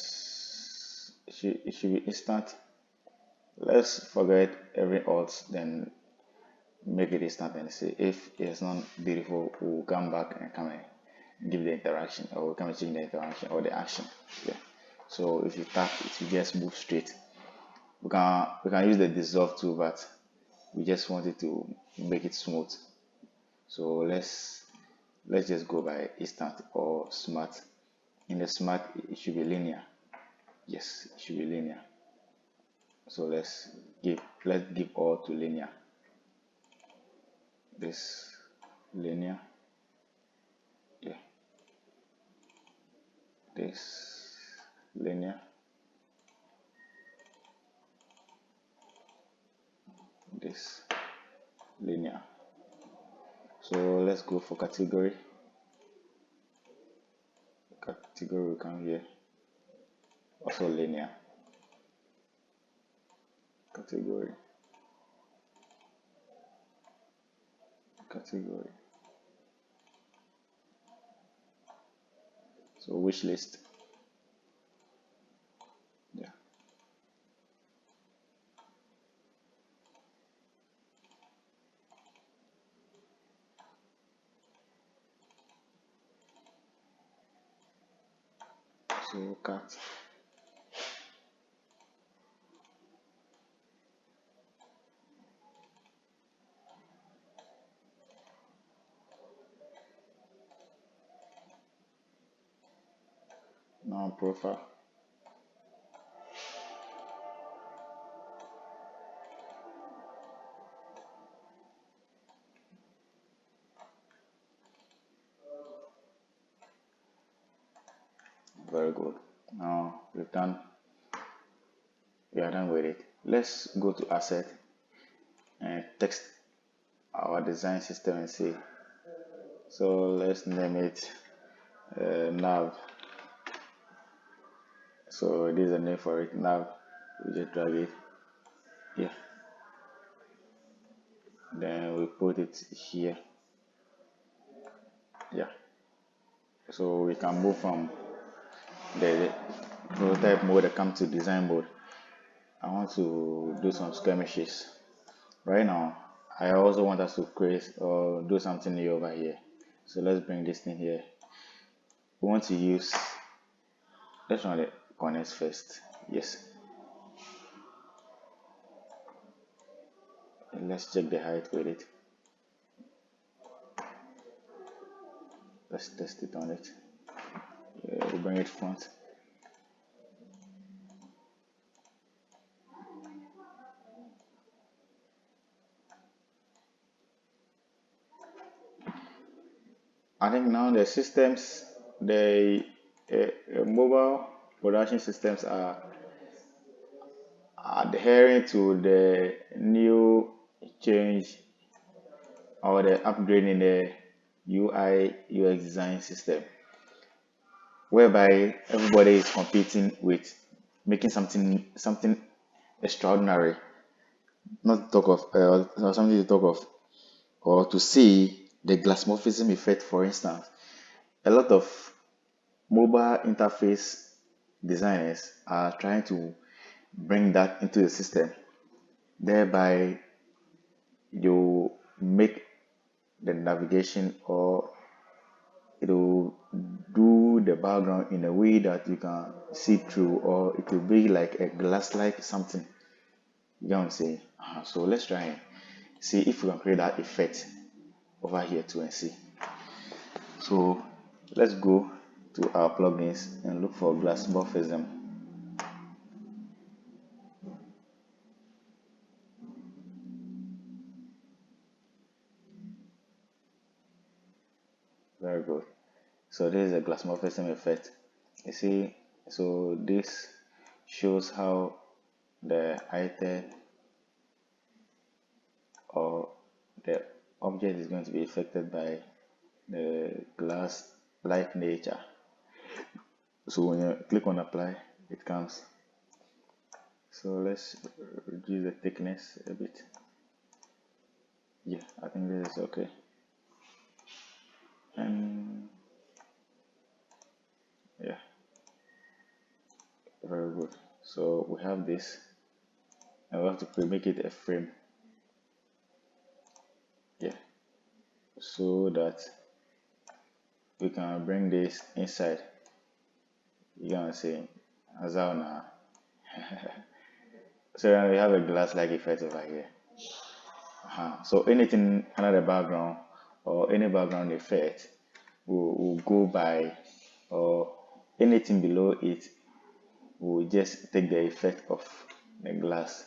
should be instant. Let's forget every alt, then make it instant and see if it's not beautiful. We'll come back and come and give the interaction, or we'll come and change the interaction or the action. Yeah. So if you tap it, you just move straight. We can use the dissolve tool, but we just want it to make it smooth. So let's just go by instant or smart. In the smart, it should be linear. Yes, it should be linear. So let's give all to linear. This linear, yeah. this linear, this linear. So let's go for category. Category will come here, also linear. Category, category. So wish list. Yeah. So cut. Now profile. Very good. Now we are done with it. Let's go to asset and text our design system and see. So let's name it nav. So this is a name for it, nav. We just drag it here. Then we put it here. Yeah. So we can move from the prototype mode and come to design mode. I want to do some skirmishes. Right now, I also want us to create or do something new over here. So let's bring this thing here. We want to use, let's run the connects first. Yes. And let's check the height with it. Let's test it on it. We'll bring it front. I think now the systems, the mobile production systems are adhering to the new change or the upgrade in the UI UX design system, whereby everybody is competing with making something extraordinary, not to talk of or something to talk of or to see the glassmorphism effect. For instance, a lot of mobile interface designers are trying to bring that into the system, thereby you make the navigation or it will do the background in a way that you can see through, or it will be like a glass like something. You know what I'm saying? So let's try and see if we can create that effect over here too and see. So let's go to our plugins and look for glass morphism. Very good. So this is a glass morphism effect. You see, so this shows how the item or the object is going to be affected by the glass like nature. So when you click on apply, it comes. So let's reduce the thickness a bit. Yeah, I think this is okay. And yeah, very good. So we have this, and we have to make it a frame. Yeah, so that we can bring this inside. You know what I'm saying? As our now. So now we have a glass-like effect over here. So anything under the background or any background effect will go by, or anything below it will just take the effect of the glass.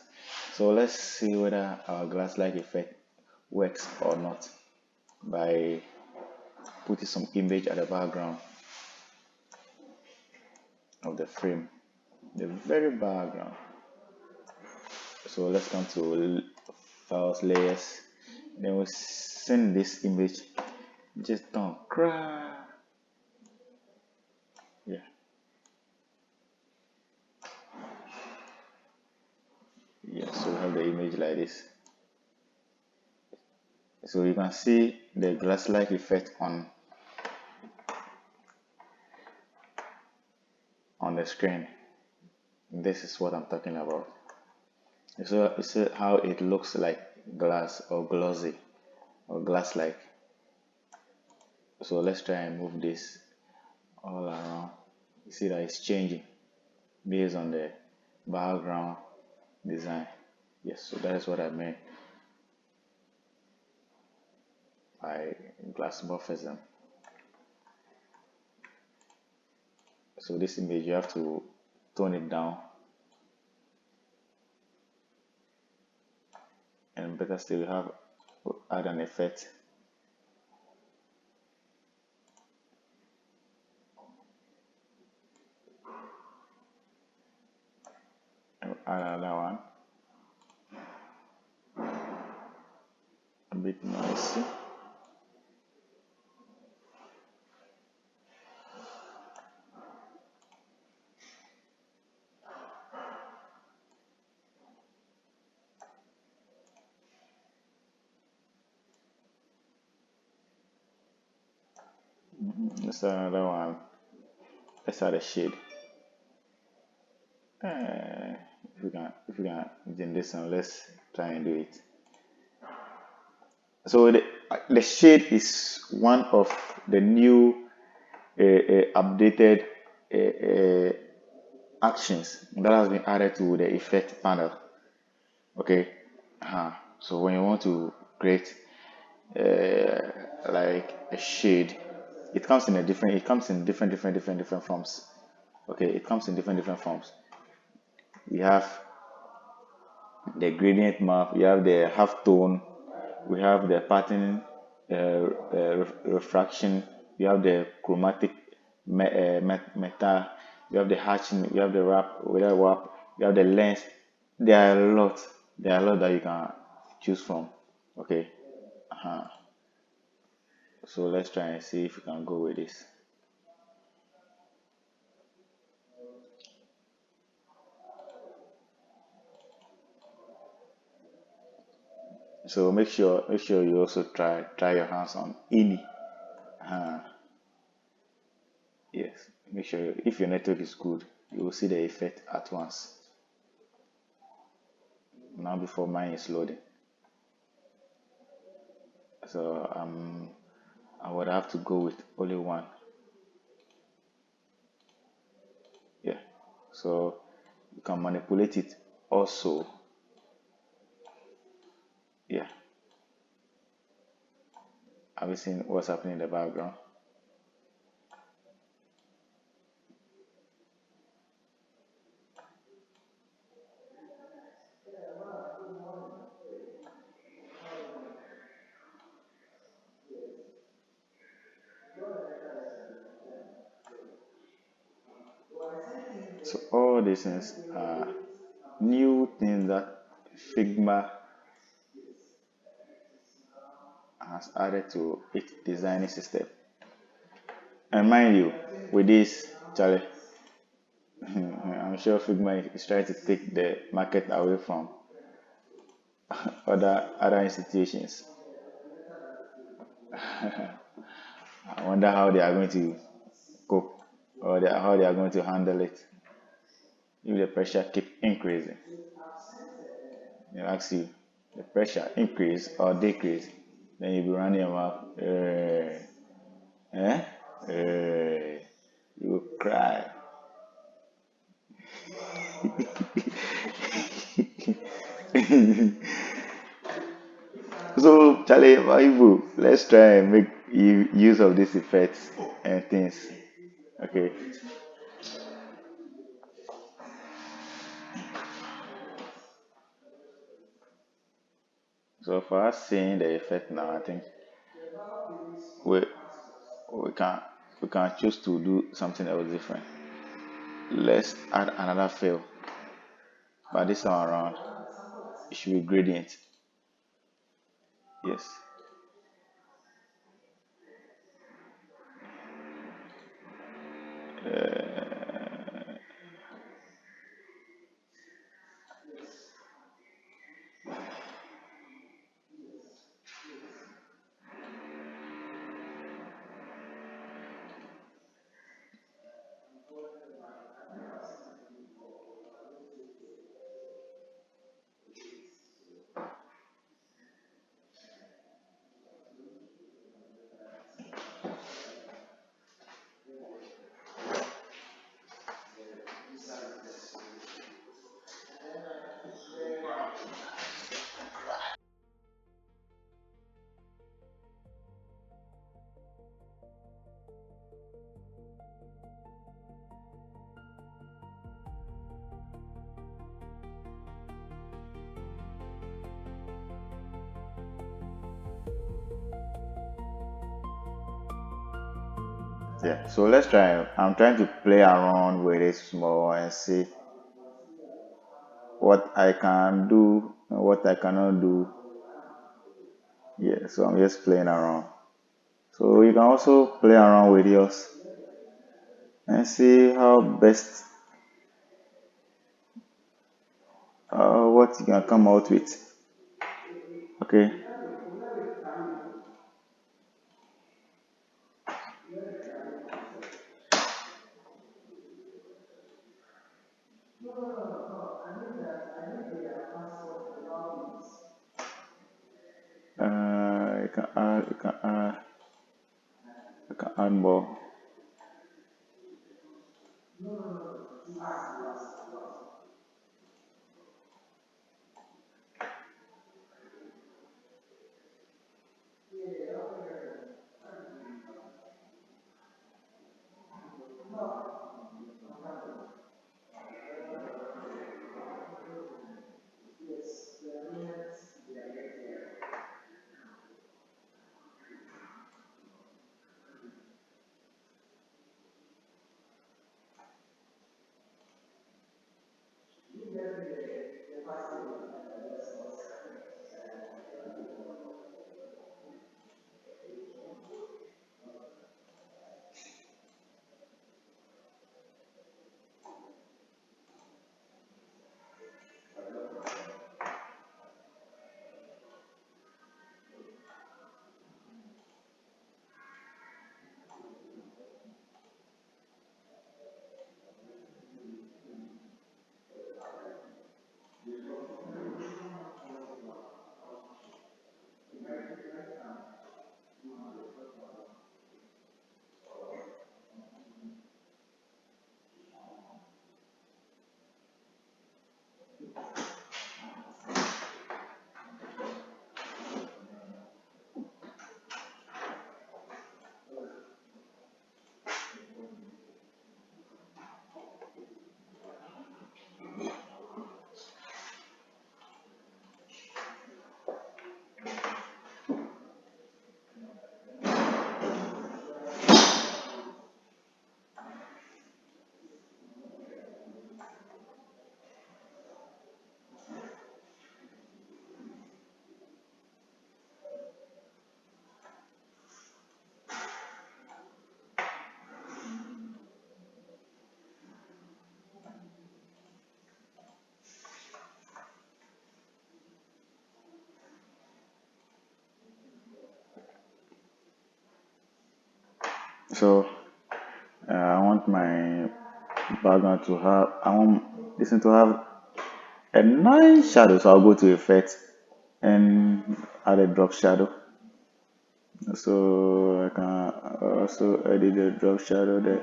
So let's see whether our glass-like effect works or not by putting some image at the background. of the frame, the very background. So let's come to files, layers. Then we send this image just down. Cry. Yeah. Yeah. So we have the image like this. So you can see the glass-like effect on the screen. This is what I'm talking about. So you see how it looks like glass or glossy or glass-like. So let's try and move this all around. You see that it's changing based on the background design. Yes, so that is what I meant by glass morphism. So this image you have to tone it down, and better still you have add an effect. And add another one, a bit noisy. Let's add another one. Let's add a shade. If we can do this one, let's try and do it. So the shade is one of the new updated actions that has been added to the effect panel. Okay, so when you want to create like a shade, it comes in different forms. Okay, it comes in different forms. We have the gradient map, we have the half tone, we have the pattern refraction, we have the chromatic meta, we have the hatching, we have the wrap, without wrap, we have the lens. There are a lot. There are a lot that you can choose from. Okay. So let's try and see if we can go with this. So make sure you also try your hands on any. Yes. Make sure if your network is good, you will see the effect at once. Now before mine is loading. So I would have to go with only one. Yeah. So you can manipulate it also. Yeah. Have you seen what's happening in the background? So all these things are new things that Figma has added to its designing system. And mind you, with this, Charlie, I'm sure Figma is trying to take the market away from other institutions. I wonder how they are going to cope or how they are going to handle it if the pressure keep increasing. They ask you the pressure increase or decrease, then you'll be running your mouth. Eh? You will cry. So, Charlie, Maibu, let's try and make use of these effects and things. Okay. So for us seeing the effect now, I think we we can we can choose to do something else different. let's add another fill, but this time around it should be gradient. Yes. Yeah, so let's try. I'm trying to play around with it small and see what I can do and what I cannot do. Yeah, so I'm just playing around. So you can also play around with yours and see how best what you can come out with. Okay. You can add more. So I want my background to have. I want this thing to have a nice shadow. So I'll go to effect and add a drop shadow. So I can also edit the drop shadow, the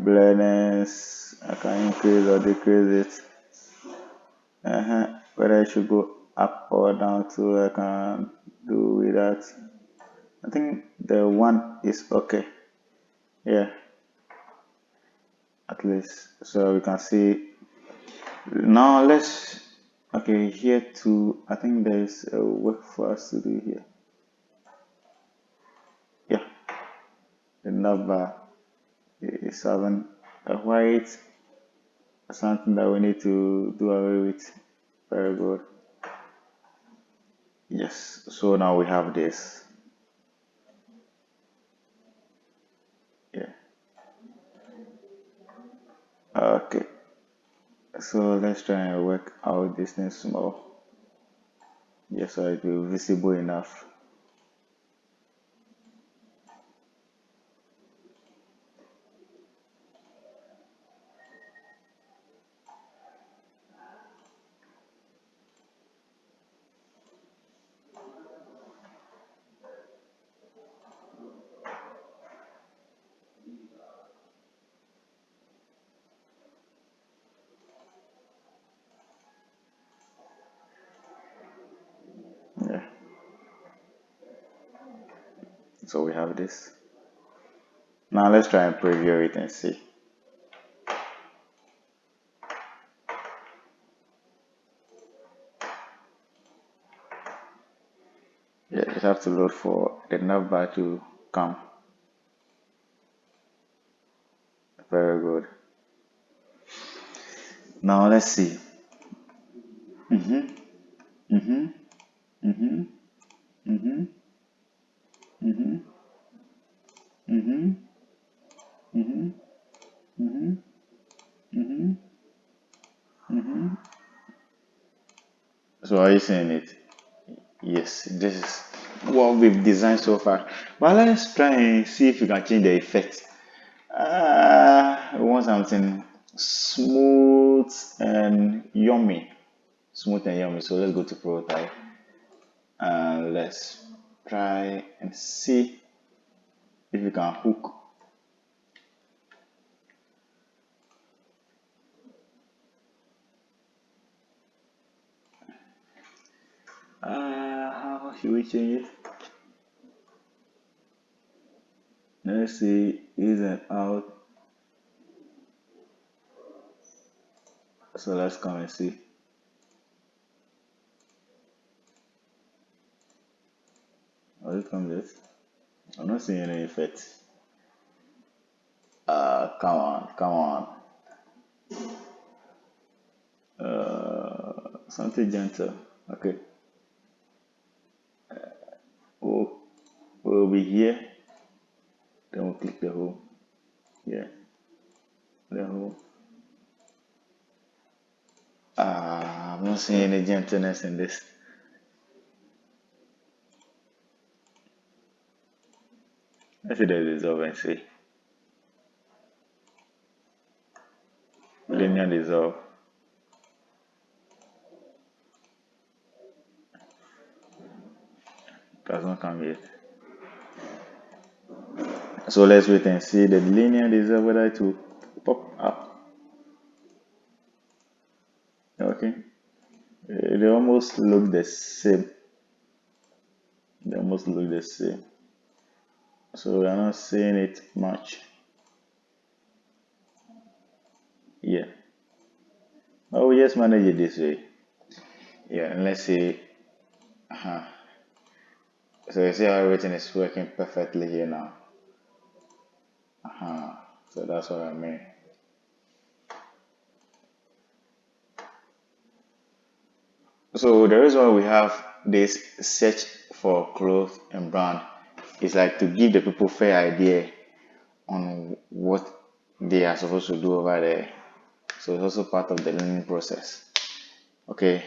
blurriness. I can increase or decrease it. Whether I should go up or down too, I can do with that. I think the one is okay. Yeah, at least. So we can see. Now let's. Okay, here too. I think there's a work for us to do here. Yeah, the number is having a white something that we need to do away with. Very good. Yes. So now we have this. Yeah. Okay. So let's try and work out this thing small. Yes, so it will be visible enough. Yeah. So we have this. Now let's try and preview it and see. Yeah, you have to load for the navbar to come. Very good. Now let's see. So are you seeing it? Yes, this is what we've designed so far. But let's try and see if we can change the effect. We want something smooth and yummy. Smooth and yummy. So let's go to prototype and let's try and see if we can hook. How should we change it? Let's see, in and out. So let's come and see. How it comes this? I'm not seeing any effect. Come on, come on. Something gentle. Okay. We'll, we'll be here. Then we'll click the hole. Yeah. The hole. I'm not seeing any gentleness in this. Let's see the dissolve and see. Linear dissolve. Does not come yet. So let's wait and see the linear dissolve whether it will pop up. Okay. They almost look the same. They almost look the same. So we are not seeing it much. Yeah. Oh, we just manage it this way. Yeah, and let's see. So you see how everything is working perfectly here now. So that's what I mean. So the reason why we have this search for clothes and brand is like to give the people fair idea on what they are supposed to do over there. So it's also part of the learning process. Okay,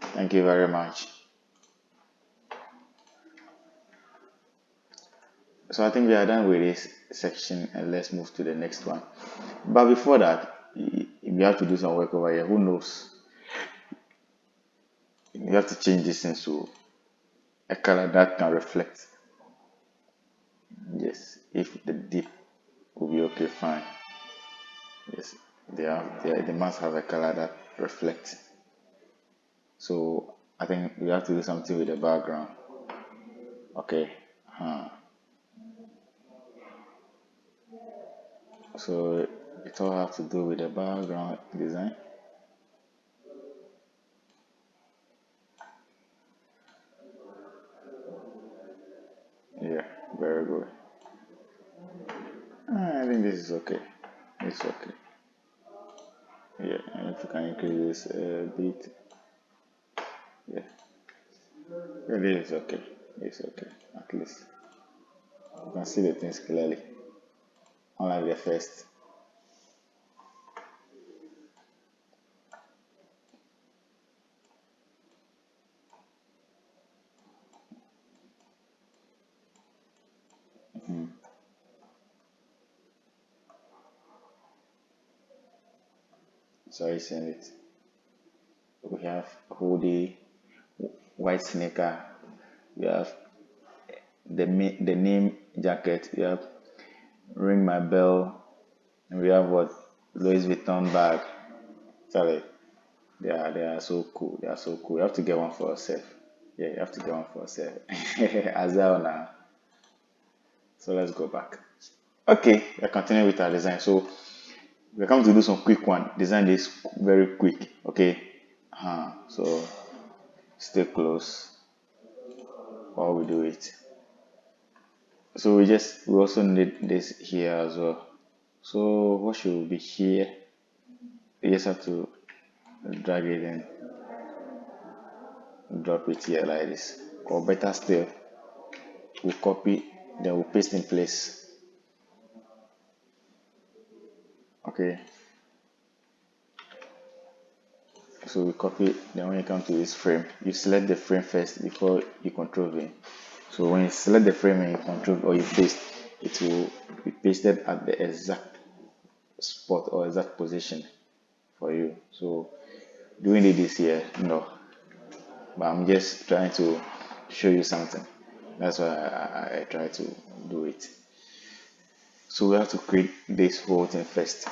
thank you very much. So I think we are done with this section and let's move to the next one. But before that, we have to do some work over here. Who knows? You have to change this into a color that can reflect. Yes, if the deep will be okay, fine. Yes, they must have a color that reflects. So I think we have to do something with the background. Okay. So it all have to do with the background design. Yeah, very good. I think this is okay. It's okay. Yeah, and if you can increase this a bit, yeah, it is okay. It's okay. At least you can see the things clearly, unlike the first. Sorry, send it. We have hoodie, white sneaker. We have the name jacket. We have ring my bell, and we have what Louis Vuitton bag. Sorry, they are so cool. They are so cool. You have to get one for yourself. Yeah, you have to get one for yourself. As well now. So let's go back. Okay, we're continuing with our design. So we're coming to do some quick one. Design this very quick. Okay. So stay close while we do it. So we also need this here as well. So what should be here? You just have to drag it and drop it here like this. Or better still, we'll copy, then we'll paste in place. Okay. So we copy, then when you come to this frame, you select the frame first before you control V. So when you select the frame and you control or you paste, it will be pasted at the exact spot or exact position for you. So doing it this here, no, but I'm just trying to show you something. That's why I try to do it. So we have to create this whole thing first.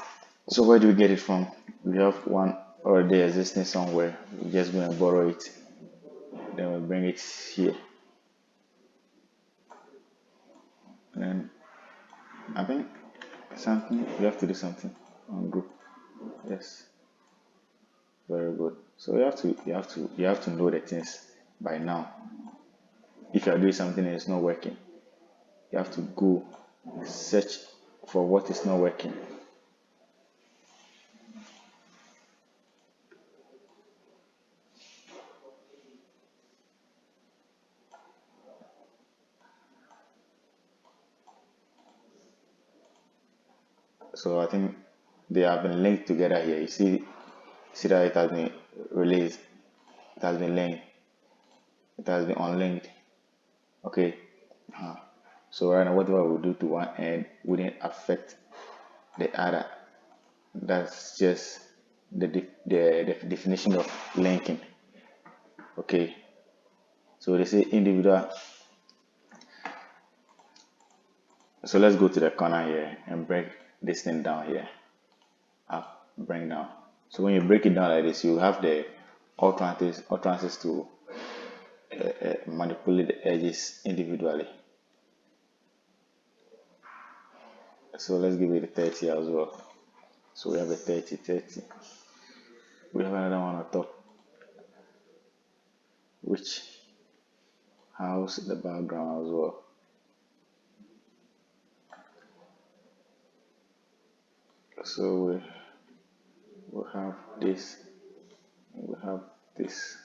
So where do we get it from? We have one already existing somewhere. We're just going to borrow it. Then we bring it here. And I think something we have to do something on group. Yes. Very good. So you have to know the things by now. If you are doing something and it's not working, you have to go search for what is not working. So I think they have been linked together here. You see that it has been released, it has been linked, it has been unlinked. Okay. So right now whatever we do to one end wouldn't affect the other. That's just the definition of linking. Okay. So they say individual. So let's go to the corner here and break this thing down here. Up, bring down. So when you break it down like this, you have the utterances to manipulate the edges individually. So let's give it a 30 as well. So we have a 30, 30. We have another one on top, which house the background as well. So we have this, we have this.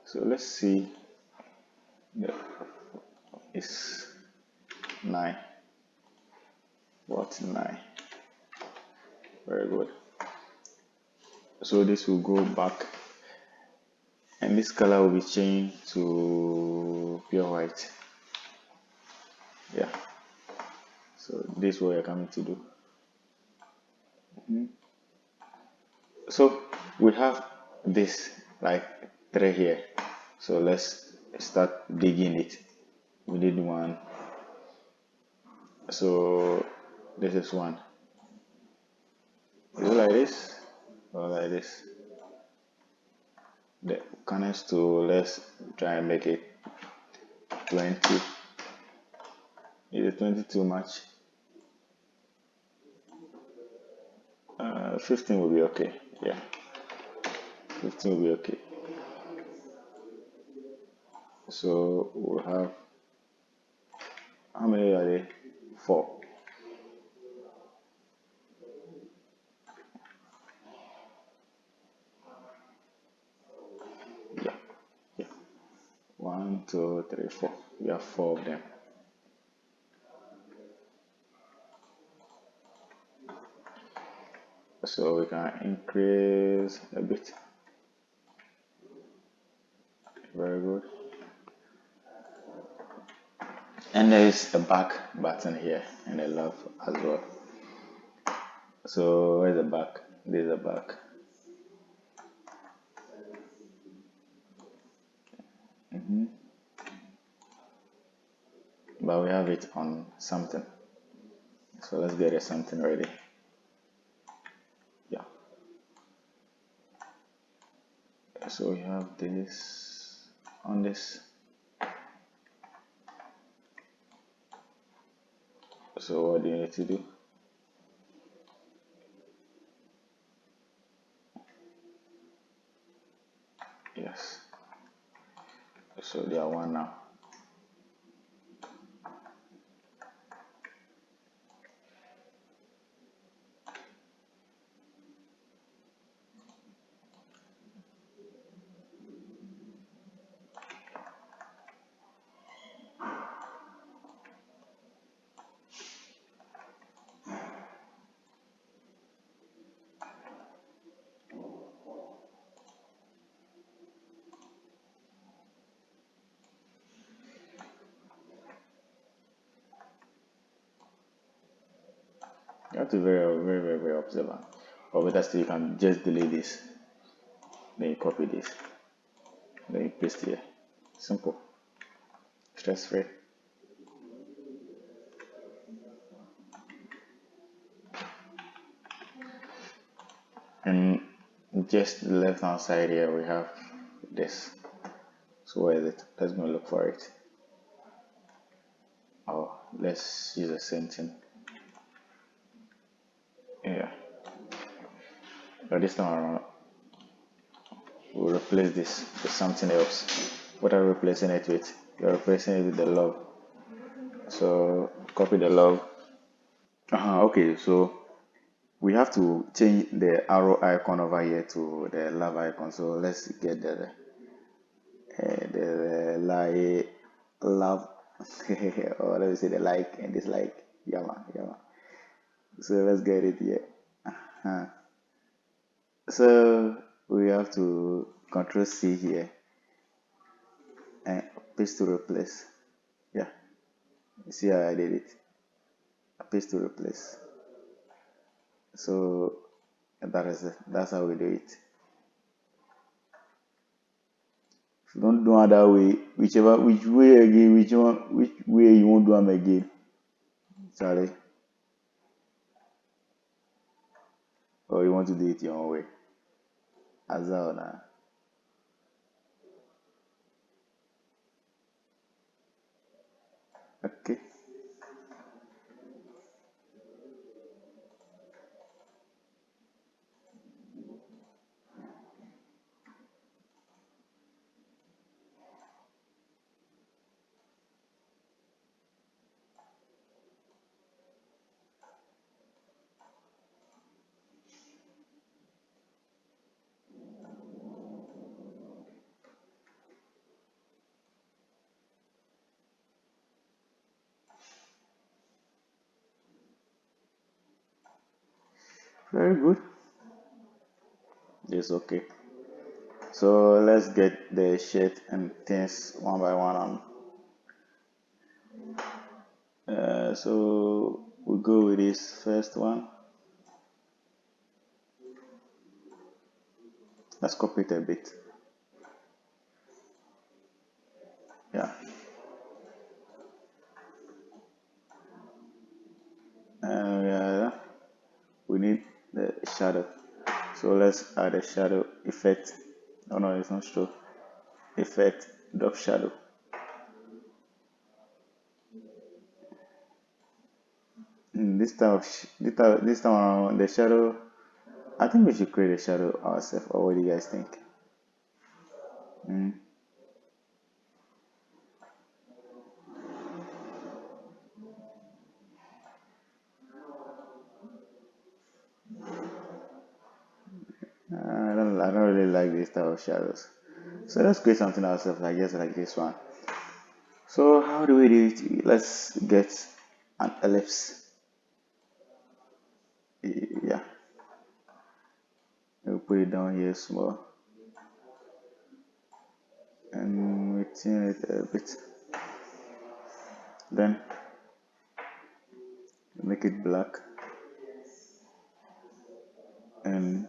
So let's see. It's 9. What 9? Very good. So this will go back, and this color will be changed to pure white. Yeah. So this is what you're coming to do. So we have this like 3 here. So let's start digging it. We need one. So this is one. Is it like this or like this? The connects to, let's try and make it 20. Is it 20 too much? 15 will be okay. Yeah, 15 will be okay. So we'll have How many are there? Four. Yeah. Yeah. One, two, three, four. We have four of them. So we can increase a bit. Very good. And there is a back button here and a love as well. So where's the back? There's a back. But we have it on something. So let's get a something ready. Yeah. So we have this on this. So what do you need to do? Yes. So they are one now. You have to be very observant. Or better still, you can just delete this. Then you copy this. Then you paste here. Simple. Stress free. And just the left hand side here we have this. So where is it? Let's go look for it. Oh, let's use the same thing. Yeah. But this time around, we'll replace this with something else. What are we replacing it with? We're replacing it with the love. So copy the love. Okay, so we have to change the arrow icon over here to the love icon. So let's get the like love or let me say the like and dislike. Yeah man, yeah man. So let's get it here. Uh-huh. So we have to control C here and paste to replace. Yeah, you see how I did it. Paste to replace. So that is it. That's how we do it. If you don't do it that way, which way again, which way you won't do them again. Sorry. Or you want to do it your own way. As well now. Okay. Very good. It's okay. So let's get the shit and things one by one on. So we'll go with this first one. Let's copy it a bit. Yeah. Yeah, we need the shadow. So let's add a shadow effect. Oh no, it's not stroke. Effect drop shadow. This time around the shadow. I think we should create a shadow ourselves. Or what do you guys think? I don't really like this type of shadows. So let's create something ourselves, like just like this one. So how do we do it? Let's get an ellipse. Yeah, we'll put it down here small and we tune it a bit. Then make it black and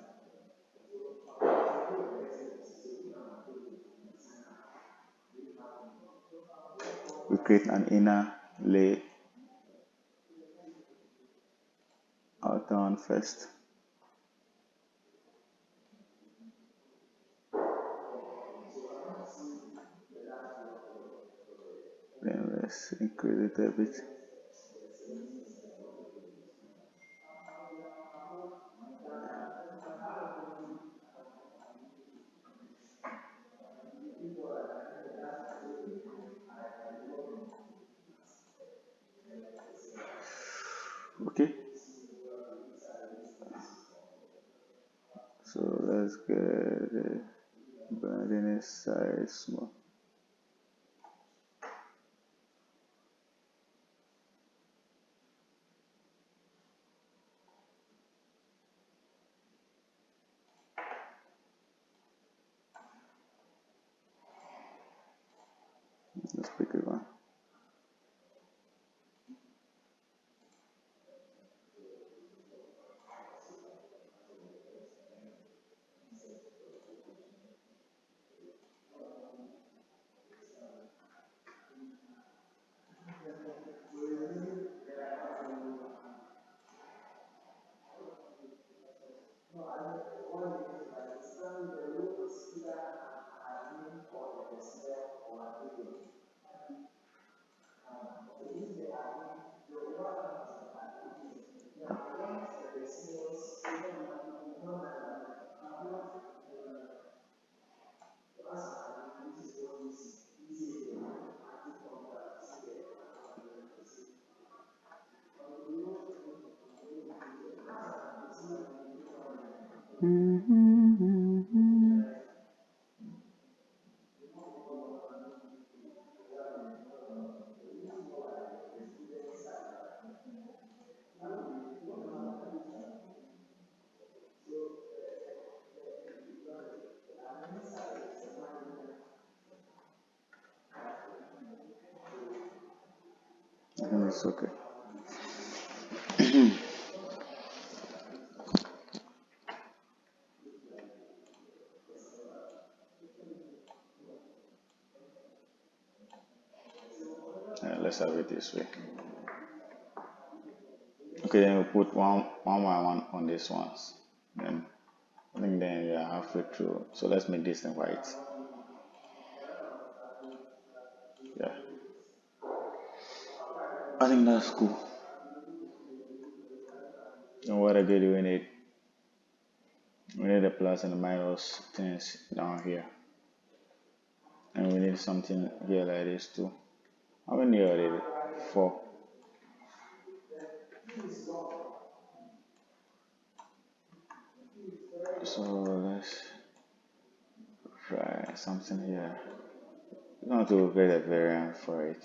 we create an inner lay outer one first. Then let's increase it a bit. Okay, so let's get the brightness size small. Let's pick it one. I think it's okay. Let's have it this way. Okay, then we'll put one by one on these ones. Then I think then we are halfway through. So let's make this in white. Yeah, I think that's cool. And what again do we need? We need a plus and a minus things down here. And we need something here like this too. How many already? 4. So let's try something here. We don't have to create a variant for it.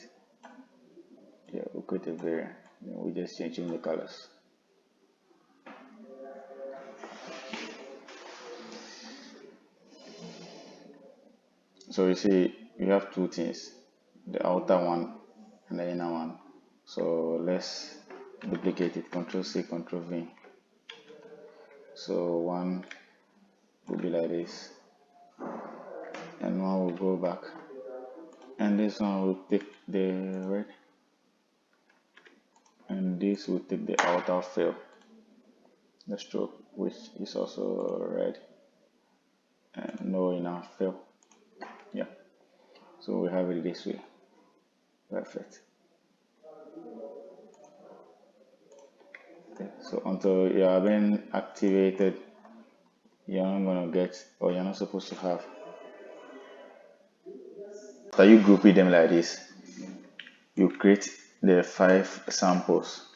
Yeah, we'll create a variant. Then we just changing the colors. So you see, you have two things, the outer one and the inner one. So let's duplicate it, Control C, Control V. So one will be like this, and one will go back, and this one will take the red, and this will take the outer fill, the stroke, which is also red, and no inner fill. Yeah, so we have it this way. Perfect. Okay. So until you have been activated, you're not gonna get, or you're not supposed to have. After you grouping them like this, you create the 5 samples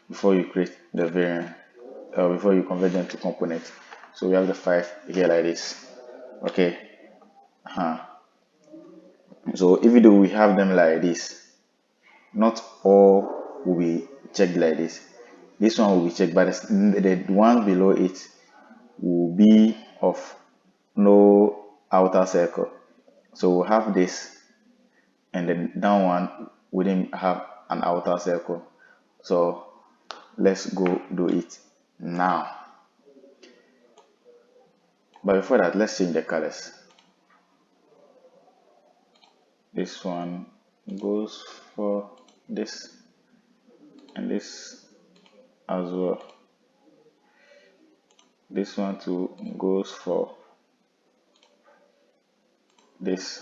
before you create the variant, before you convert them to component. So we have the 5 here like this. Okay. So even though we have them like this, not all will be checked like this. This one will be checked, but the one below it will be of no outer circle. So we'll have this, and then down one wouldn't have an outer circle. So let's go do it now. But before that, let's change the colors. This one goes for this, and this as well. This one too goes for this,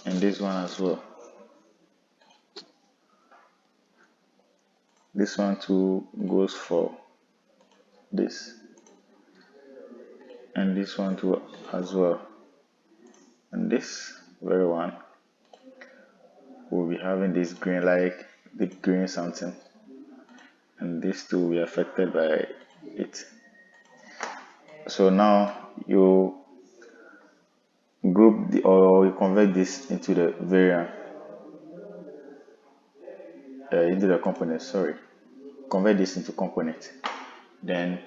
and this one as well. This one too goes for this, and this one too as well. And this very one will be having this green, like the green something, and this too will be affected by it. So now you group the, or you convert this into the variant, into the component. Sorry, convert this into component. Then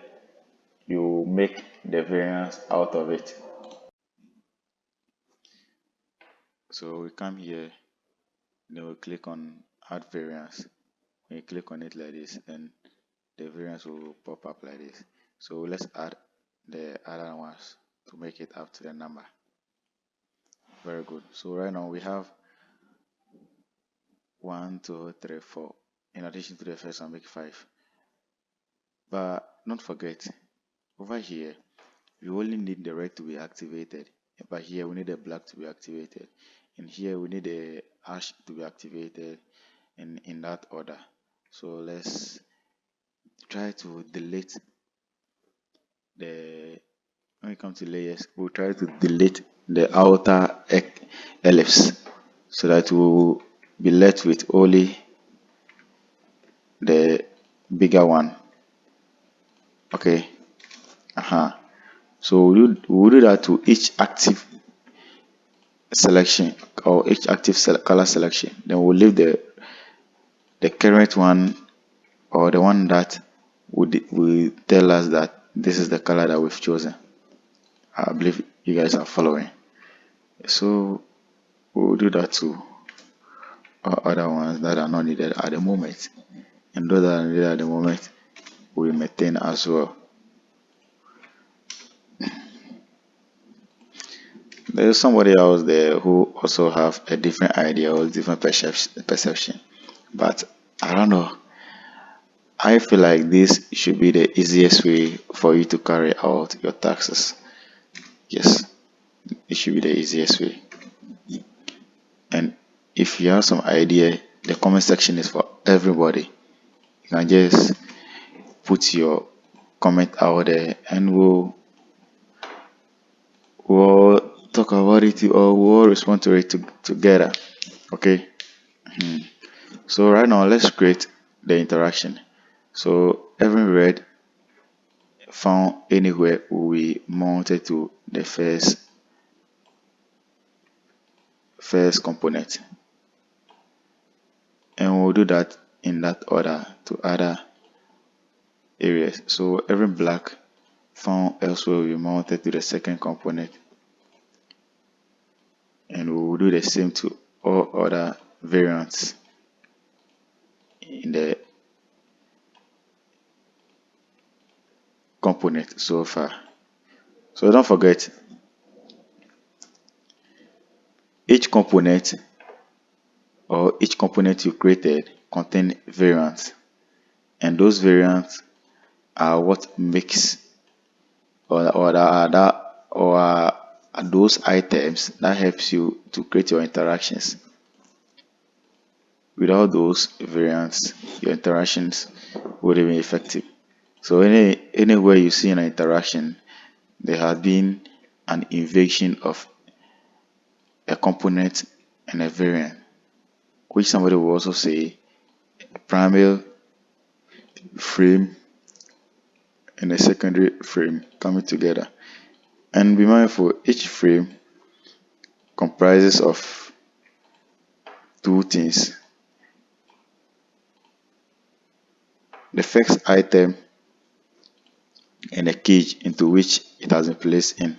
you make the variance out of it. So we come here, then we click on add variance. When you click on it like this, then the variance will pop up like this. So let's add the other ones to make it up to the number. Very good. So right now we have 1, 2, 3, 4. In addition to the first one, make 5. But don't forget, over here we only need the red to be activated, but here we need the black to be activated, and here we need the ash to be activated, in that order. So let's try to delete the, when we come to layers, we'll try to delete the outer ellipse so that we'll be left with only the bigger one. Okay. So we'll do that to each active selection, or each active color selection. Then we'll leave the current one, or the one that will tell us that this is the color that we've chosen. I believe you guys are following. So we'll do that to other ones that are not needed at the moment, and those that are needed at the moment we maintain as well. There's somebody else there who also have a different idea or different perception, but I don't know. I feel like this should be the easiest way for you to carry out your taxes. Yes, it should be the easiest way. And if you have some idea, the comment section is for everybody. You can just put your comment out there, and we'll talk about it, or we'll respond to it together. Okay. So right now let's create the interaction. So every red found anywhere will be mounted to the first component, and we'll do that in that order to other areas. So every black found elsewhere will be mounted to the second component, and we will do the same to all other variants in the component so far. So don't forget, each component you created contain variants, and those variants are what makes, or are those items that helps you to create your interactions. Without those variants, your interactions wouldn't be effective. So anywhere you see an interaction, there has been an invasion of a component and a variant, which somebody will also say primary, frame, and a secondary frame coming together. And be mindful, each frame comprises of two things. The first item and a cage into which it has been placed in.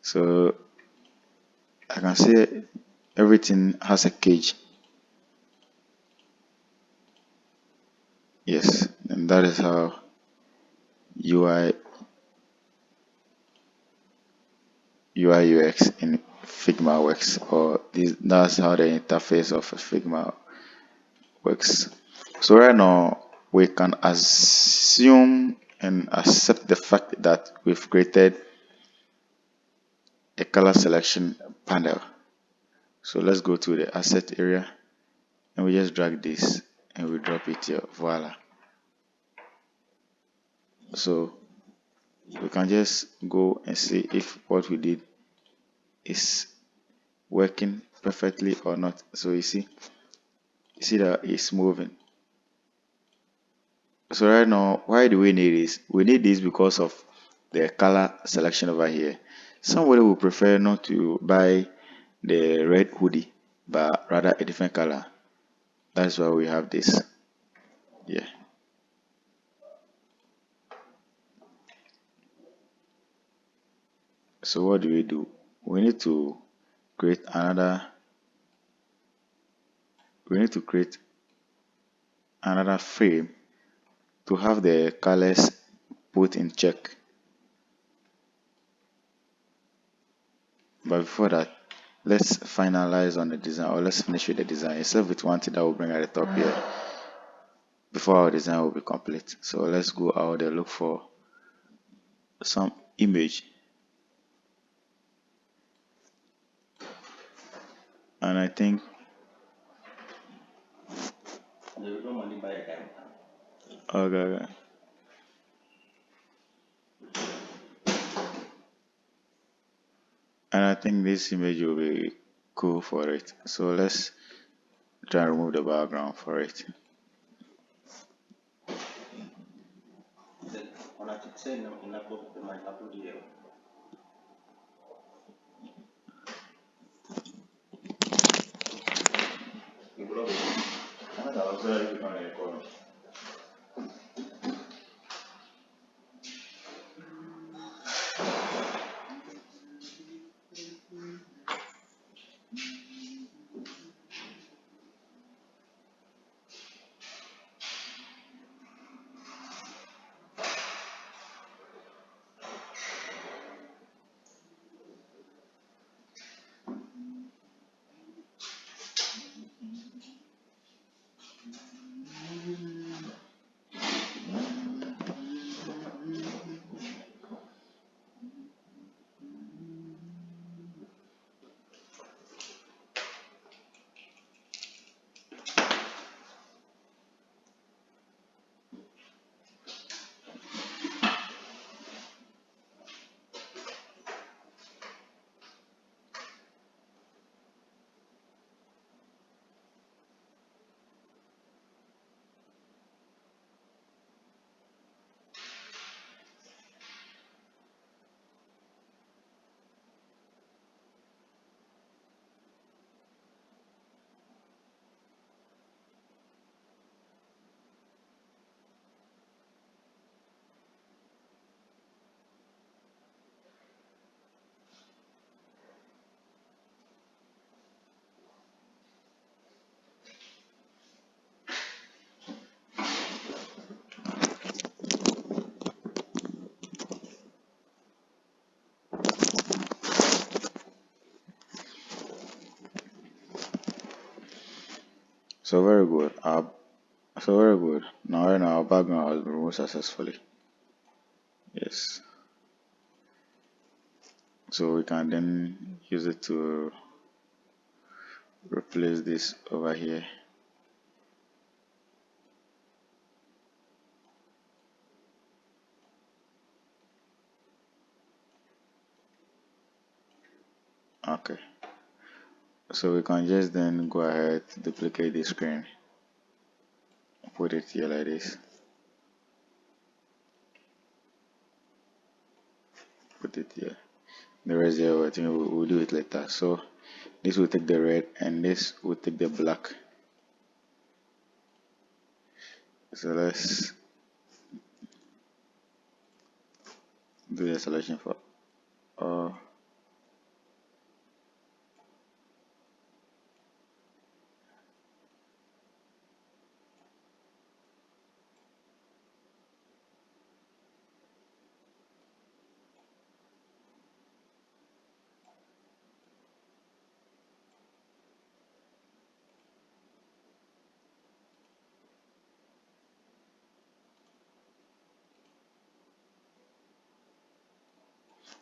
So I can say everything has a cage. Yes, and that is how UI UX in Figma works, or that's how the interface of Figma works. So right now we can assume and accept the fact that we've created a color selection panel. So let's go to the asset area and we just drag this and we drop it here. Voila. So we can just go and see if what we did is working perfectly or not. So you see that it's moving. So right now, why do we need this? We need this because of the color selection over here. Somebody will prefer not to buy the red hoodie, but rather a different color. That's why we have this. Yeah. So what do? We need to create another. We need to create another frame to have the colors put in check. But before that, let's finalize on the design, or let's finish with the design. Except with one thing that will bring at the top here before our design will be complete. So let's go out there, look for some image, and I think okay, okay. And I think this image will be cool for it. So let's try and remove the background for it. So very good. So very good. Now right now our background has been removed successfully. Yes. So we can then use it to replace this over here. Okay. So we can just then go ahead, duplicate the screen. put it here like this. Put it here. The rest here, I think we'll do it later. So this will take the red and this will take the black. So let's do the selection for all.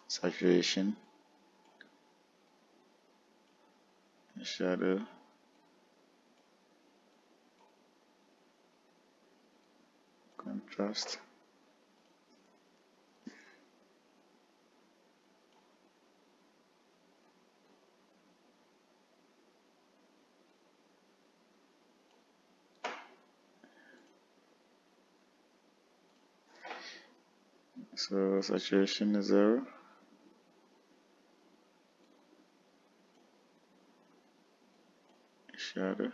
Saturation, shadow, contrast, so saturation is 0, shadow,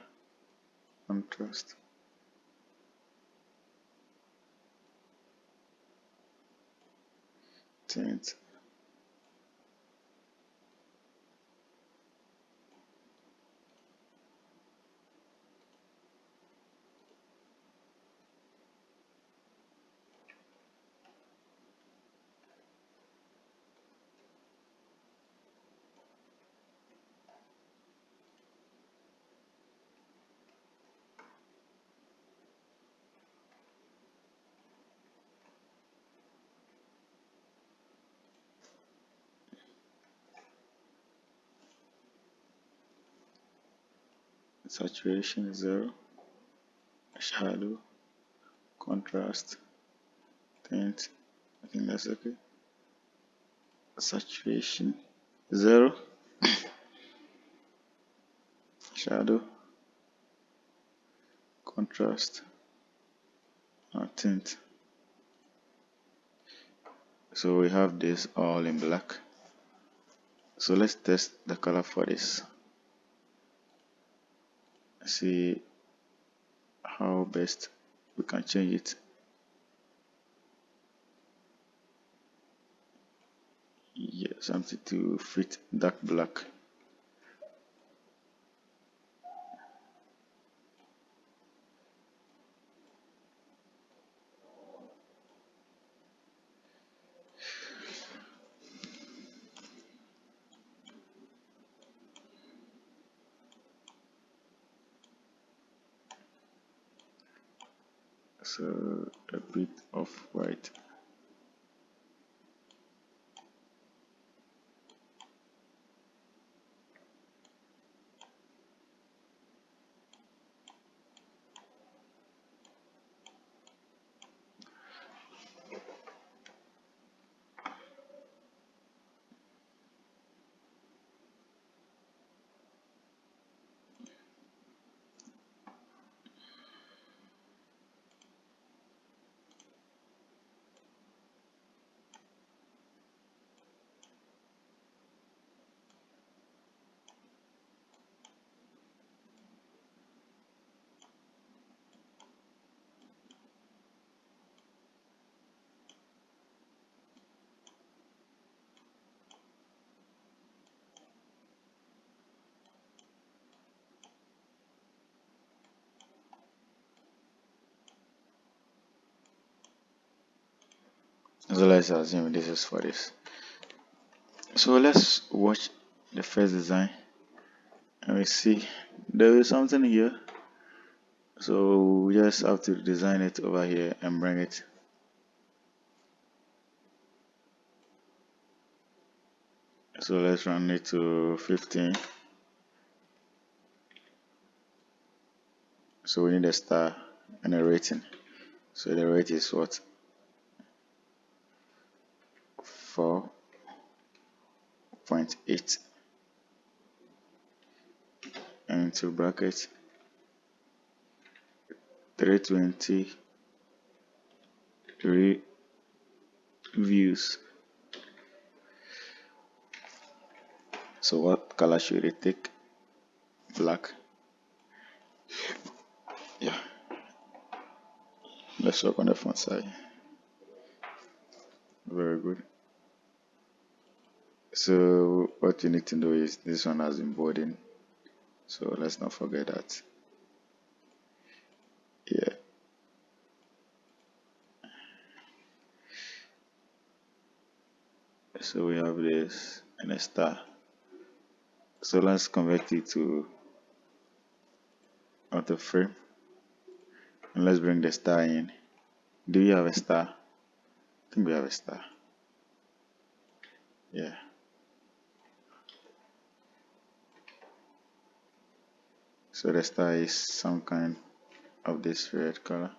contrast, tint. Saturation is 0, shadow, contrast, tint. I think that's okay. Saturation 0, shadow, contrast, tint. So we have this all in black. So let's test the color for this. See how best we can change it. Yeah, something to fit dark black. So a bit of white. So let's assume this is for this. So let's watch the first design and we see there is something here. So we just have to design it over here and bring it. So let's run it to 15. So we need a star and a rating. So the rate is what? 4.8. And into bracket 320 views. So what color should it take? Black. Yeah, let's work on the front side. Very good. So what you need to know is this one has embodying, so let's not forget that. Yeah, so we have this and a star. So let's convert it to auto frame and let's bring the star in. Do you have a star? I think we have a star. Yeah. So the star is some kind of this red color.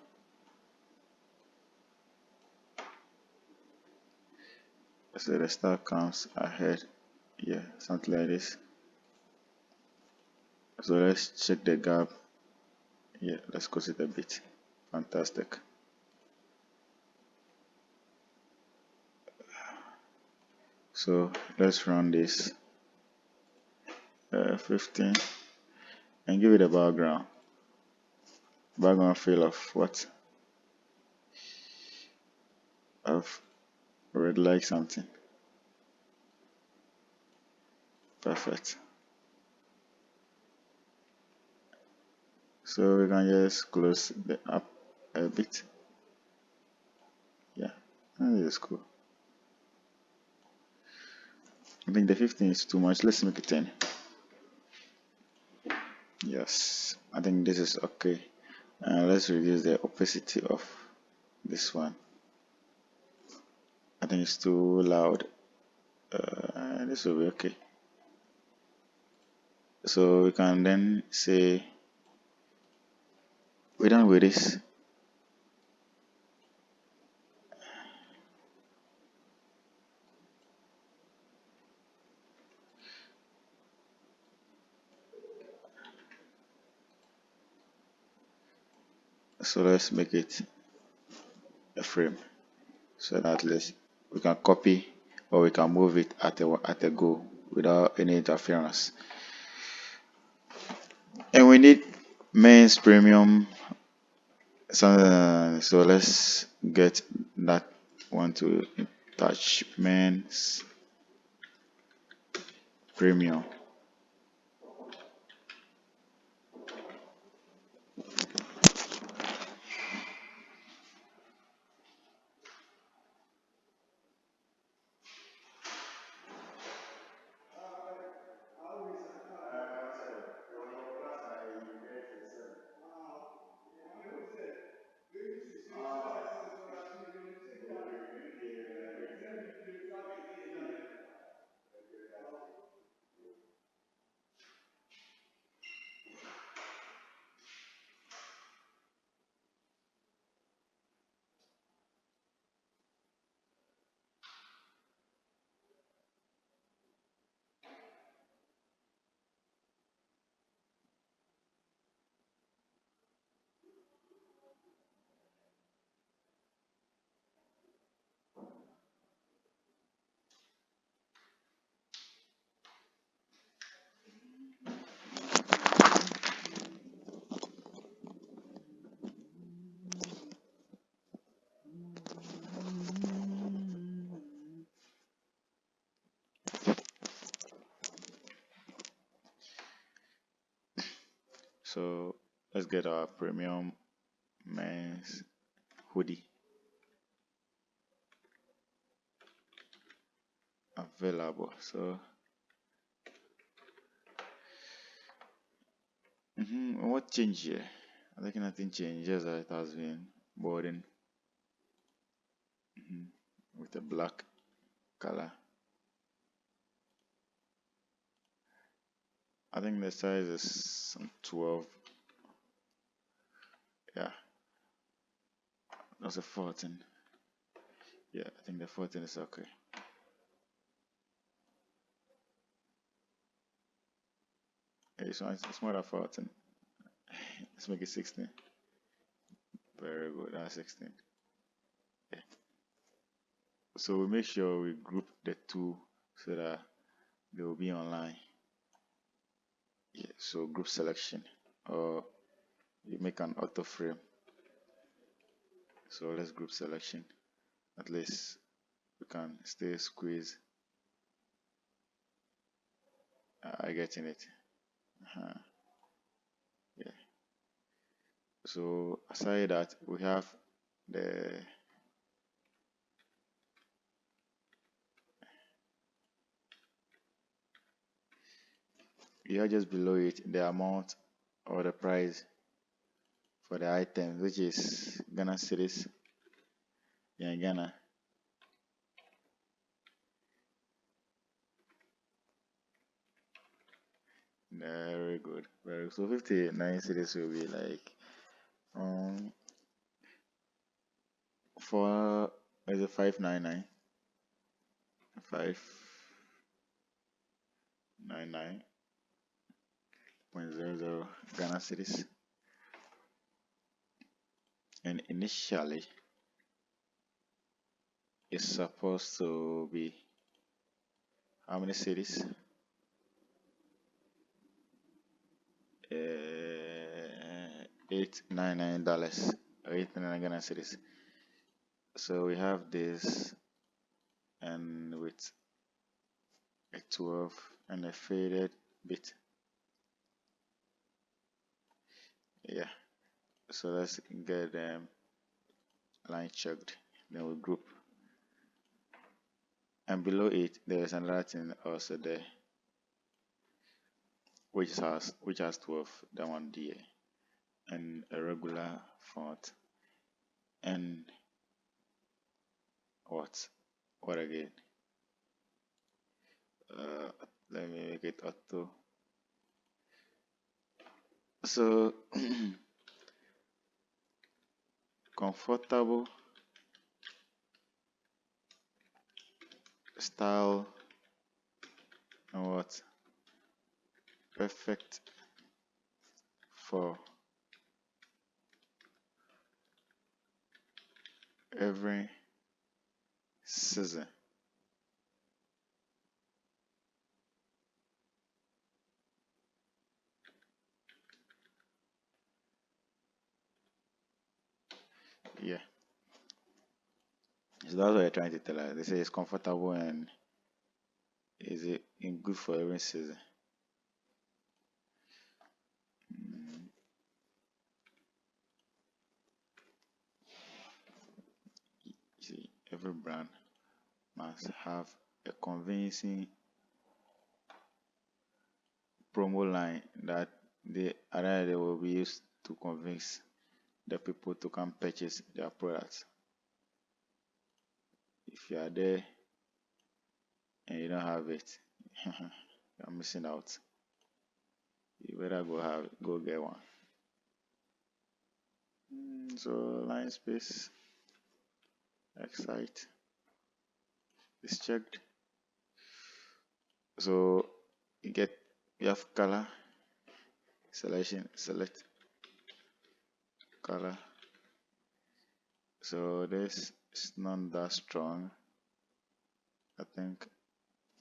So the star comes ahead. Yeah, something like this. So let's check the gap. Yeah, let's close it a bit. Fantastic. So let's run this 15 and give it a background. Background fill of what? Of red like something. Perfect. So we can just close the app a bit. Yeah, that is cool. I think the 15 is too much. Let's make it 10. Yes, I think this is okay. Let's reduce the opacity of this one. I think it's too loud. This will be okay. So we can then say we're done with this. So let's make it a frame so that at least we can copy or we can move it at a go without any interference. And we need men's premium. So let's get that one to touch men's premium. So let's get our premium men's hoodie available. So what changed here? I think nothing changed, just that it has been boarding with a black color. I think the size is 12. Yeah, that's a 14. Yeah, I think the 14 is okay. It's more than 14. Let's make it 16. Very good. That's 16. Yeah. So we make sure we group the two so that they will be online. Yeah. So group selection, or you make an auto frame. So let's group selection. At least we can stay squeeze. I get in it. Uh-huh. Yeah. So aside that, we have the you have just below it the amount or the price for the item, which is Ghana cedis. Yeah, Ghana. Very good. Very good. So 59 cedis will be like for is it 599? 599.00 Ghana cedis. And initially it's supposed to be how many cedis? $899. $899 Ghana cedis. So we have this, and with a 12 and a faded bit. Yeah. So let's get them line checked. Then we group. And below it, there is another thing also there, which has 12. That one there, and a regular font. And what again? Uh, Let me make it auto. So comfortable style and what perfect for every season. Yeah. So that's what they're trying to tell us. They say it's comfortable and is it in good for every season. You see, every brand must have a convincing promo line that they will be used to convince the people to come purchase their products. If you are there and you don't have it, you're missing out. You better go get one. So line space excite is checked. So you have color selection, select color. So this is not that strong. I think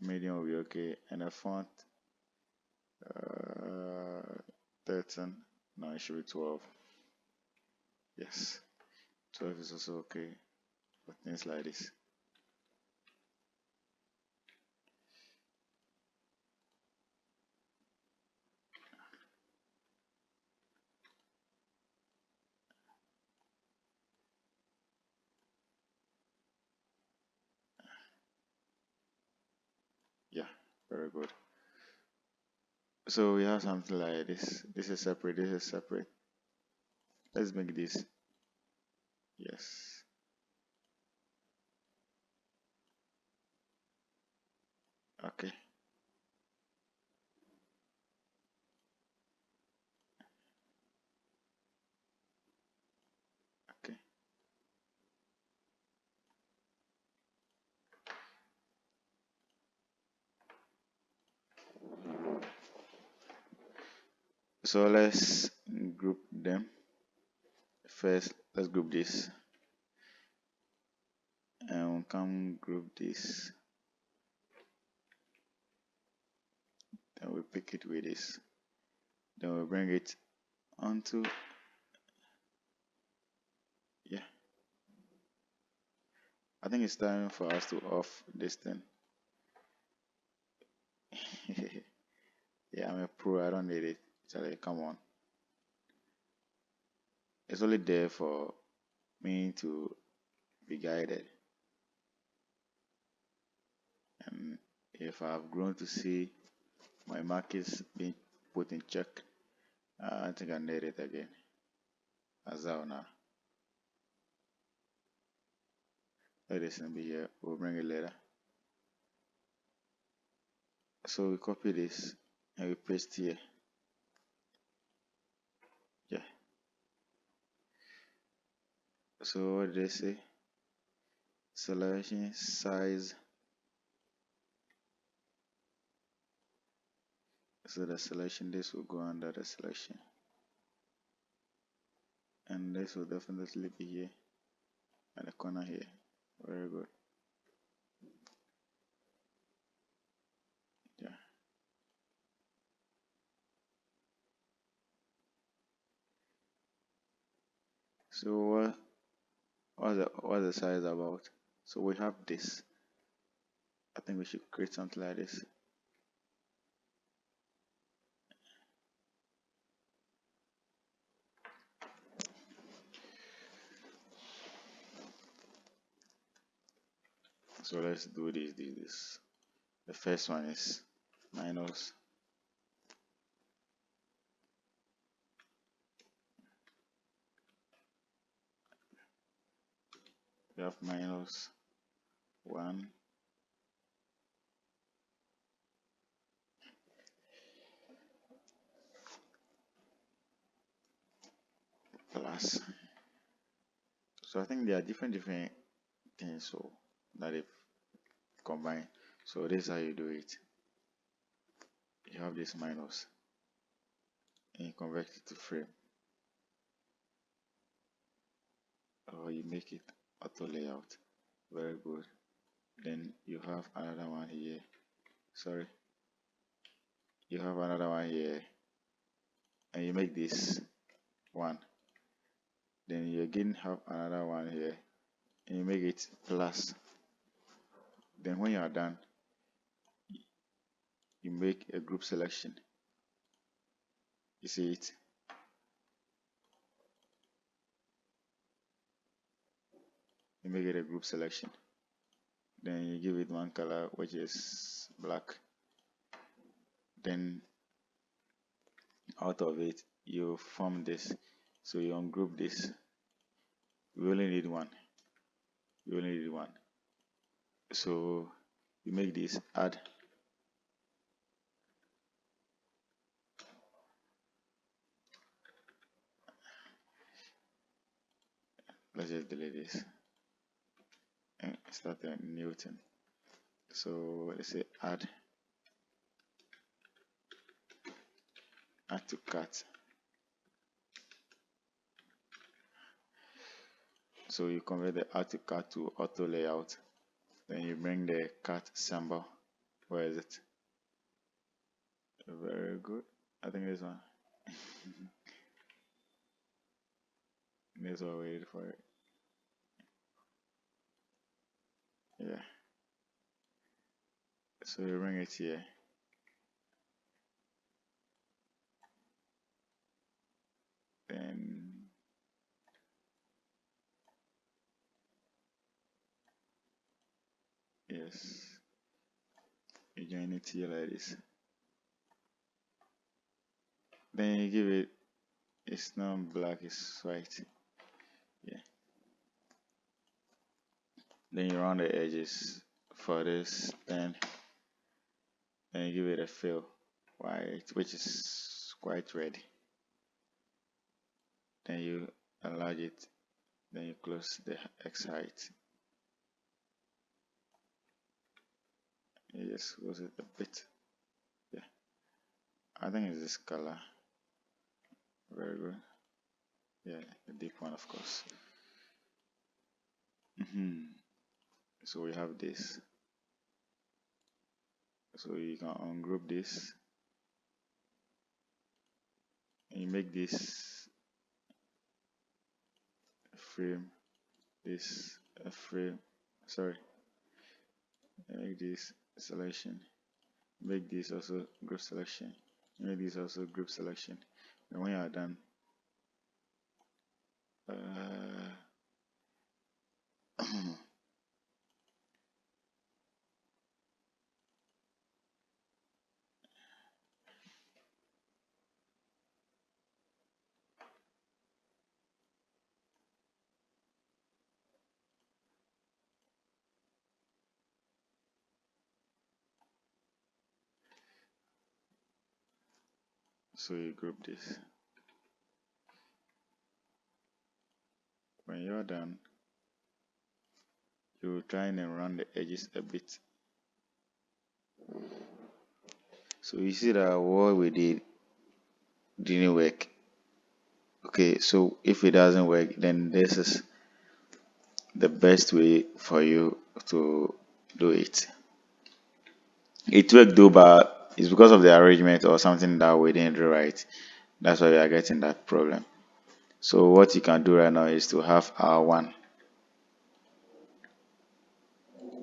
medium will be okay. And the font 13. No, it should be 12. Yes, 12 is also okay for things like this. Yeah, very good. So we have something like this. This is separate. This is separate. Let's make this. Yes. Okay. Okay. So let's group them. First, let's group this, and we'll come group this, then we pick it with this, then we bring it onto, yeah, I think it's time for us to off this thing. Yeah, I'm a pro, I don't need it. Charlie, come on. It's only there for me to be guided. And if I've grown to see my markets being put in check, I think I need it again. As well now. Let this be here. We'll bring it later. So we copy this and we paste here. Yeah. So what did they say? Selection size. So the selection, this will go under the selection. And this will definitely be here at the corner here. Very good. Yeah. So what's the size about? So we have this. I think we should create something like this. So let's do this. The first one is minus. We have minus 1. Plus. So I think there are different things so that if combine. So this is how you do it. You have this minus and you convert it to frame, or you make it auto layout. Very good. Then you have another one here. Sorry, you have another one here, and you make this one. Then you again have another one here, and you make it plus. Then when you are done, you make a group selection. You see it? You make it a group selection. Then you give it one color, which is black. Then out of it, you form this. So you ungroup this. We only need one. You only need one. So you make this add. Let's just delete this and start a new thing. So let's say add to cart. So you convert the add to cart to auto layout. Then you bring the cart symbol. Where is it? Very good. I think this one. This one, wait for it. Yeah. So you bring it here. Then yes, you join it here like this. Then you give it, it's not black, it's white. Yeah. Then you round the edges for this pen. Then you give it a fill white, which is quite red. Then you enlarge it. Then you close the X height. You just close it a bit. Yeah. I think it's this color. Very good. Yeah, the deep one, of course. So we have this. So you can ungroup this and you make this frame, this a frame. Sorry, make this selection, make this also group selection, make this also group selection. And when you are done, uh, so you group this. When you're done, you try and run the edges a bit. So you see that what we didn't work. Okay, so if it doesn't work, then this is the best way for you to do it. It worked though, but it's because of the arrangement or something that we didn't do right. That's why we are getting that problem. So what you can do right now is to have R1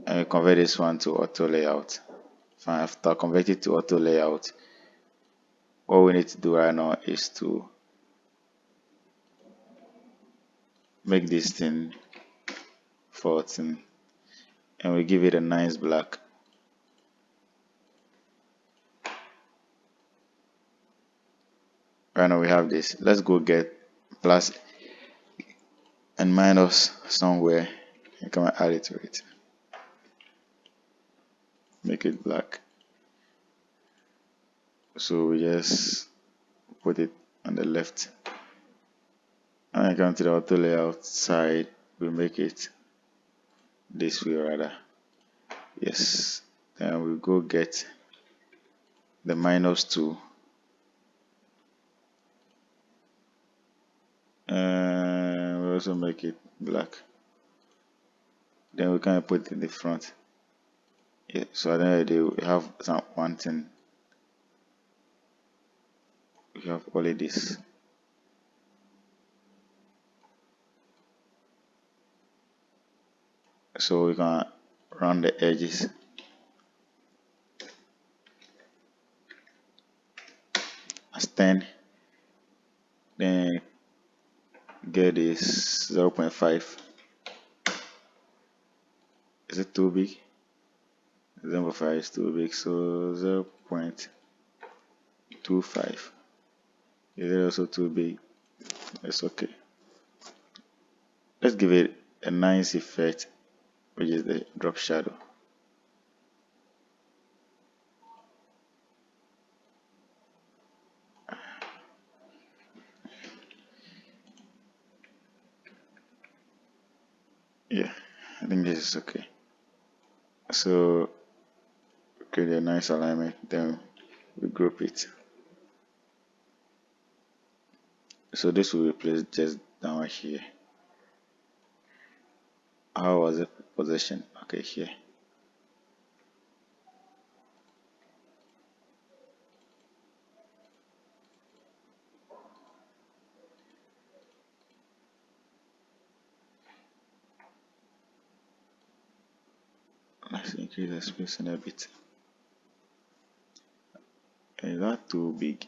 and we convert this one to auto layout. Fine, after convert it to auto layout, what we need to do right now is to make this thing 14 and we give it a nice black. Right now we have this. Let's go get plus and minus somewhere and come and add it to it. Make it black. So we just put it on the left. And I come to the auto layout side, we make it this way rather. Yes. Then we go get the -2 and we also make it black. Then we can put it in the front. Yeah, so at the end of the day we have one thing. We have only this. So we can round the edges. As 10. Then get this 0.5. Is it too big? 0.5 is too big, so 0.25. Is it also too big? It's okay. Let's give it a nice effect, which is the drop shadow. Yeah, I think this is okay. So create a nice alignment, then we group it. So this will be placed just down here. How was it positioned? Okay, here. Let's increase the spacing a bit. Is that too big?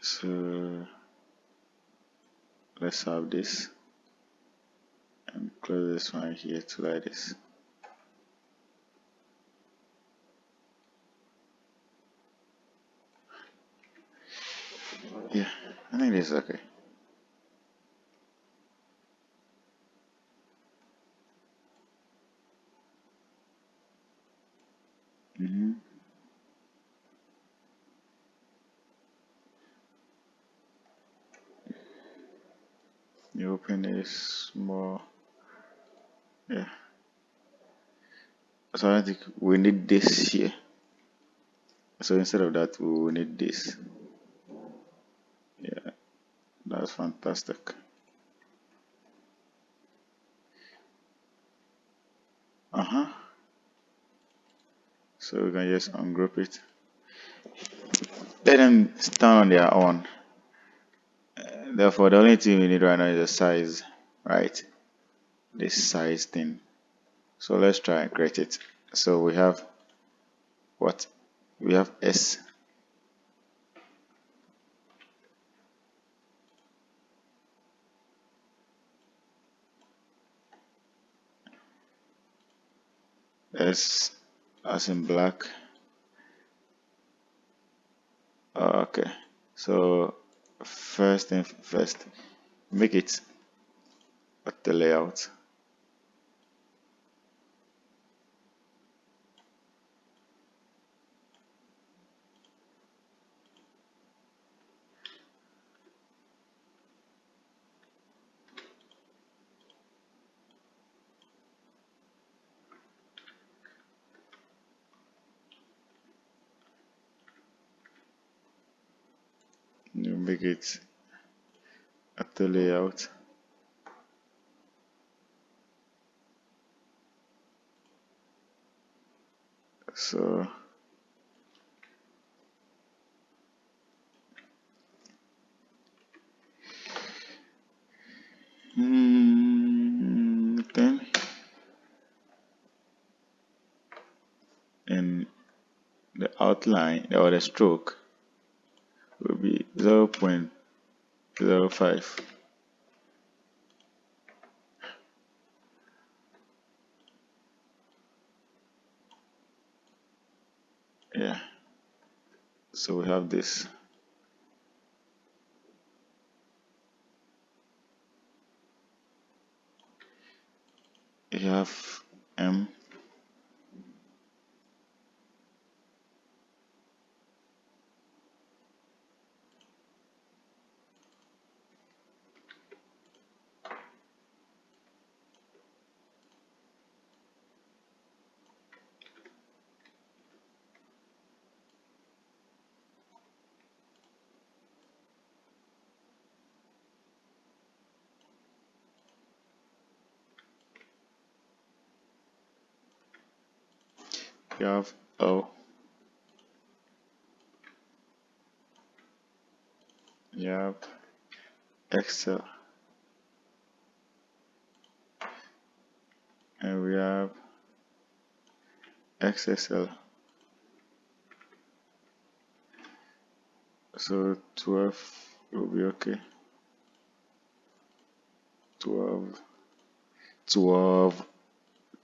So let's have this and close this one here to like this. Yeah, I think this is okay. open is more. Yeah. So I think we need this here. So instead of that, we will need this. Yeah, that's fantastic. Uh-huh. So we can just ungroup it. Let them stand on their own. Therefore, the only thing we need right now is a size, right? This size thing. So let's try and create it. So we have what? We have S. S as in black. Okay. So first thing first, make it the layout. You make it the layout. So then and the outline or the stroke will be 0.05. Yeah. So we have this. You have M. You have O. You have Excel. And we have XSL. So 12 will be okay. 12, 12,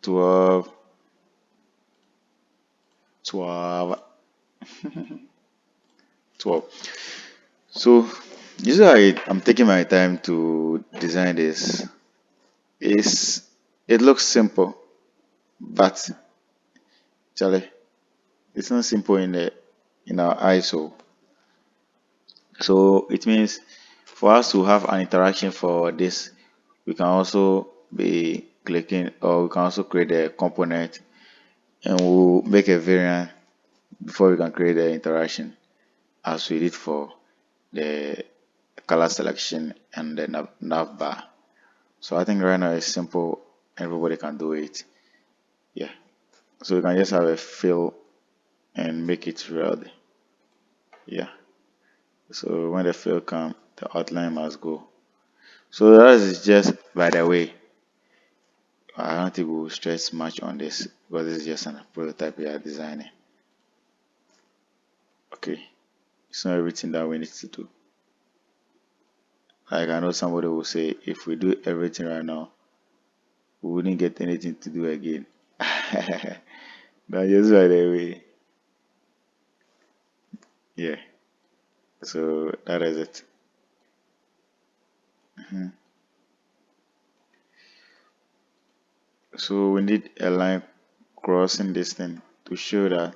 12, 12, 12. So this is why I'm taking my time to design this. Is it looks simple, but Charlie, it's not simple in our eyes. So it means for us to have an interaction for this, we can also be clicking, or we can also create a component, and we'll make a variant before we can create the interaction, as we did for the color selection and the nav bar. So I think right now it's simple, everybody can do it. Yeah. So we can just have a fill and make it real. Yeah. So when the fill comes, the outline must go. So that is just by the way. I don't think we'll stress much on this because this is just a prototype we are designing. Okay. It's not everything that we need to do. Like I know somebody will say if we do everything right now, we wouldn't get anything to do again. That's just by the way. Yeah. So that is it. Mhm. So we need a line crossing this thing to show that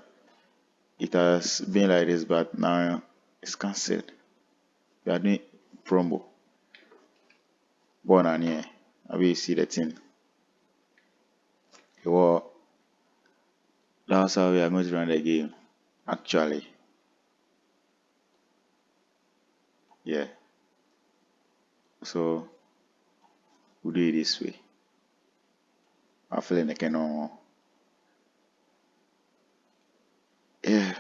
it has been like this, but now it's cancelled. We are doing promo. born on here. How you see the thing? Well, that's how we are going to run the game. Actually, yeah. So we do it this way. I feel like I can, yeah.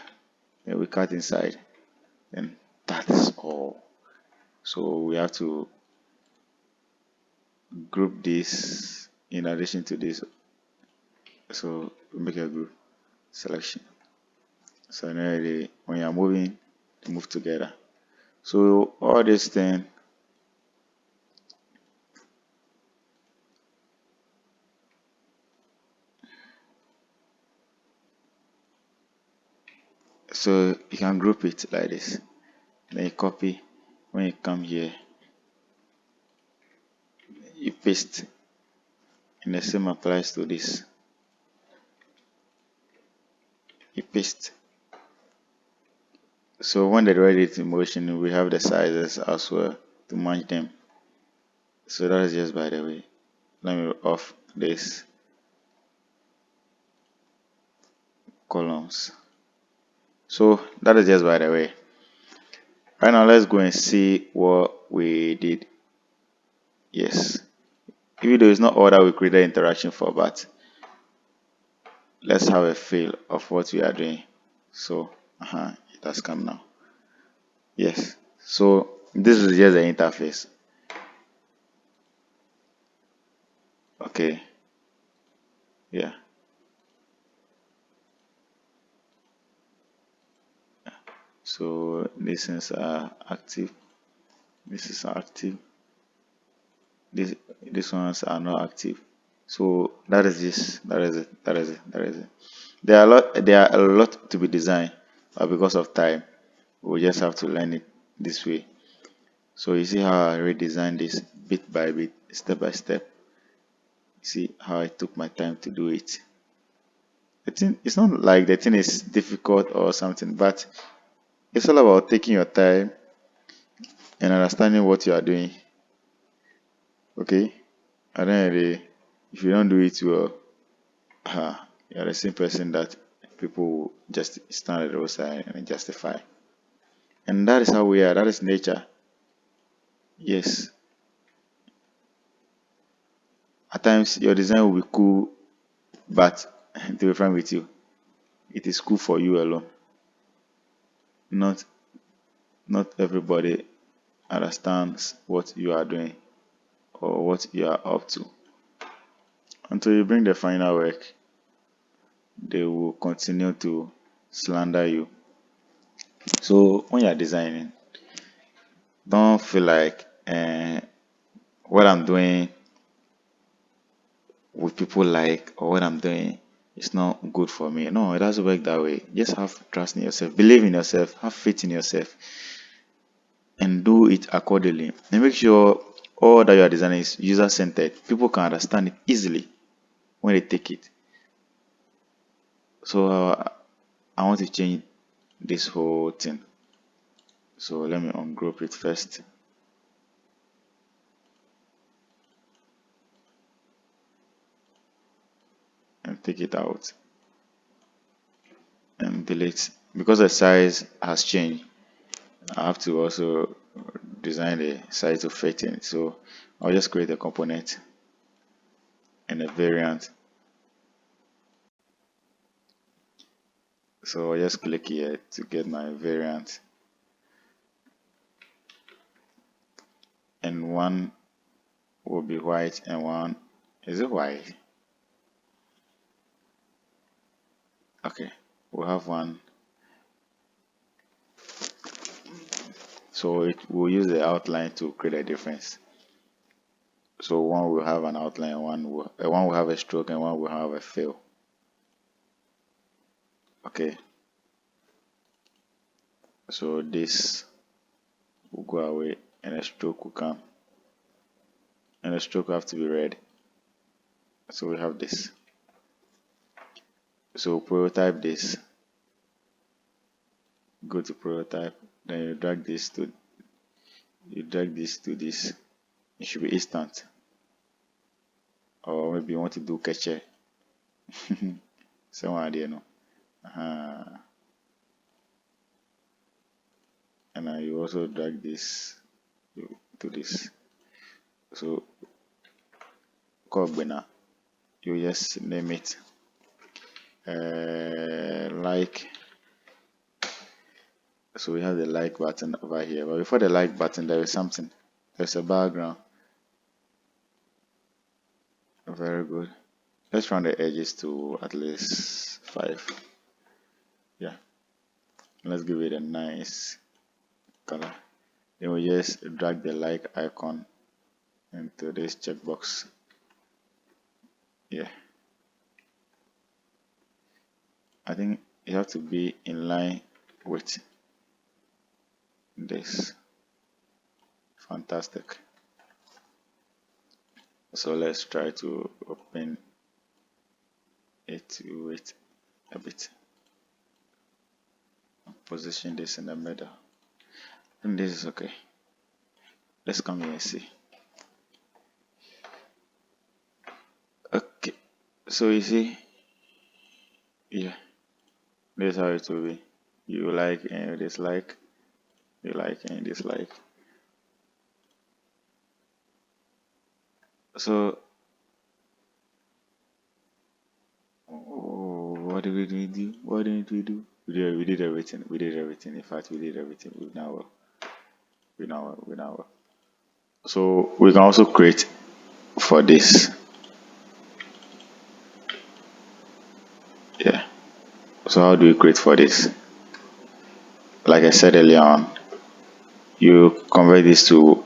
Then we cut inside. Then that is all. So we have to group this in addition to this. So we make a group selection. So now when you're moving, they move together. So all this thing, so you can group it like this. Then you copy. When you come here, you paste. And the same applies to this. You paste. So when they're ready to motion, we have the sizes as well to match them. So that is just by the way. Let me off this columns. So that is just by the way. Right now let's go and see what we did. Yes. Even though it's not all that we created interaction for, but let's have a feel of what we are doing. So it has come now. Yes. So this is just the interface. Okay. Yeah. So these things are active. This is active. These ones are not active. So that is this. That is it. That is it. That is it. There are a lot to be designed, but because of time, we just have to learn it this way. So you see how I redesigned this bit by bit, step by step. You see how I took my time to do it. The thing, it's not like the thing is difficult or something, but it's all about taking your time and understanding what you are doing. Okay? At the end of the day, if you don't do it well, you're the same person that people will just stand at the roadside and justify. And that is how we are. That is nature. Yes. At times your design will be cool, but to be frank with you, it is cool for you alone. Not not everybody understands what you are doing or what you are up to. Until you bring the final work, they will continue to slander you. So when you are designing, don't feel like what I'm doing with people like or what I'm doing is not good for me. No, it doesn't work that way. Just have trust in yourself, believe in yourself, have faith in yourself, and do it accordingly. And make sure all that you are designing is user centered. People can understand it easily when they take it. So I want to change this whole thing. So let me ungroup it first. And take it out and delete. Because the size has changed, I have to also design the size to fit in. So I'll just create a component and a variant. So I'll just click here to get my variant. And one will be white and one is it white? Okay, we'll have one. So it will use the outline to create a difference. So one will have an outline, one will have a stroke, and one will have a fill. Okay. So this will go away, and a stroke will come, and the stroke will have to be red. So we have this. So prototype this. Go to prototype, then you drag this to this. It should be instant. Or maybe you want to do cache. Someone there, no. And then you also drag this to this. So call Bena. You just name it like. So we have the like button over here, but before the like button there is something. There's a background. Very good. Let's round the edges to at least 5. Yeah. Let's give it a nice color. Then we just drag the like icon into this checkbox. Yeah. I think you have to be in line with this. Fantastic. So let's try to open it with a bit. Position this in the middle. And this is okay. Let's come here and see. Okay. So you see, yeah, this is how it will be. You like and you dislike. You like and you dislike. So, oh, what did we do? What didn't we do? We did everything. We did everything. In fact, we did everything. We now we now. So we can also create for this. Yeah. So how do you create for this? Like I said earlier on, you convert this to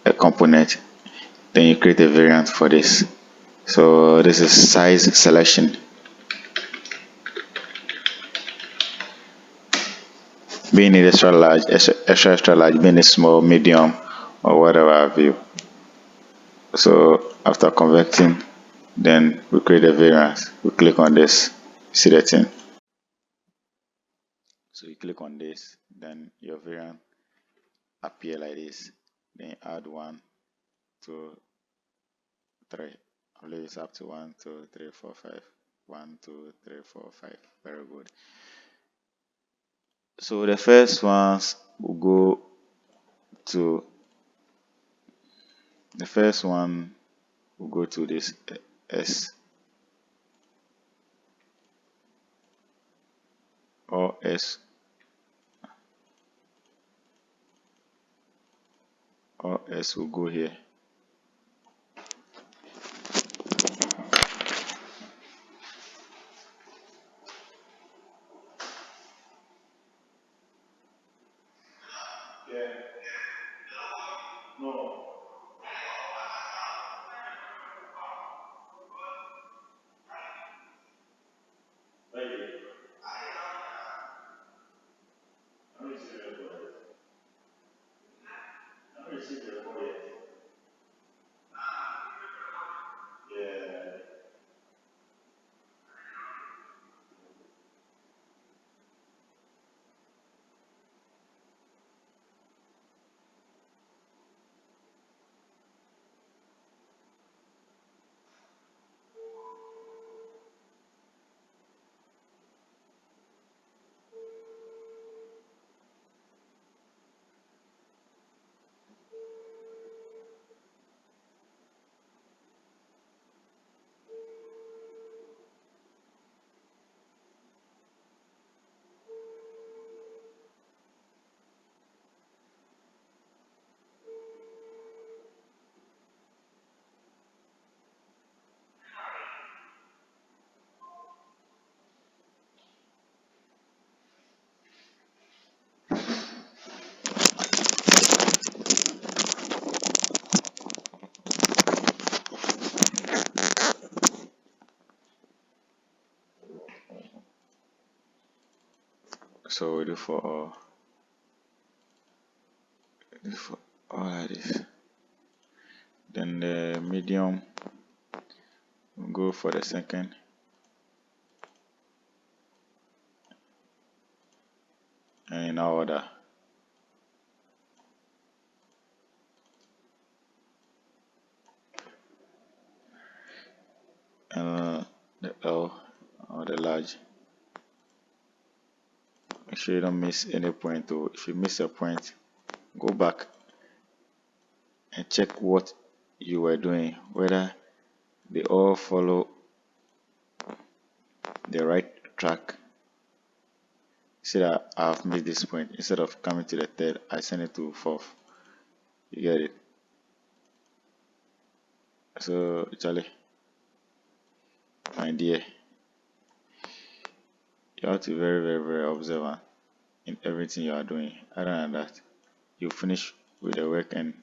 a component, then you create a variant for this. So this is size selection. Being it extra large, extra large, being it small, medium, or whatever have you. So after converting, then we create a variance. We click on this, see the thing. So you click on this, then your variant appear like this. Then add 1, 2, 3. I believe it's up to 1, 2, 3, 4, 5. 1, 2, 3, 4, 5. Very good. So the first ones will go to the first one will go to this S or S will go here. So we do for all like this. Then the medium will go for the second. And in our order. sure you don't miss any point. Or if you miss a point, go back and check what you were doing, whether they all follow the right track. See that I've made this point. Instead of coming to the third, I send it to fourth. You get it? So, Charlie, my dear, you have to be very, very, very observant in everything you are doing. Other than that, you finish with the work and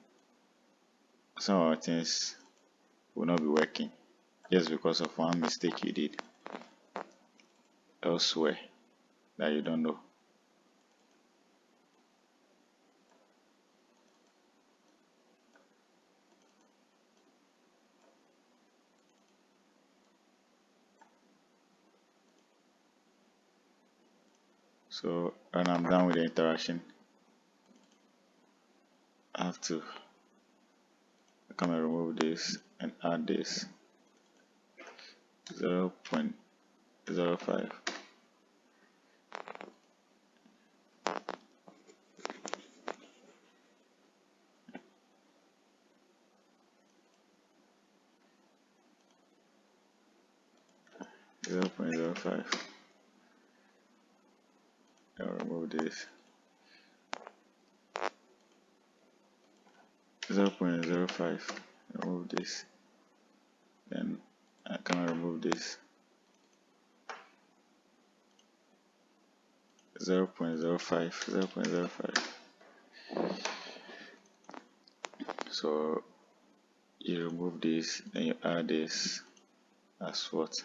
some of the things will not be working just because of one mistake you did elsewhere that you don't know. So when I'm done with the interaction, I have to come and remove this and add this 0.05. 0.05. I'll remove this 0.05. Remove this. Then I can remove this 0.05. 0.05. So you remove this, then you add this as what?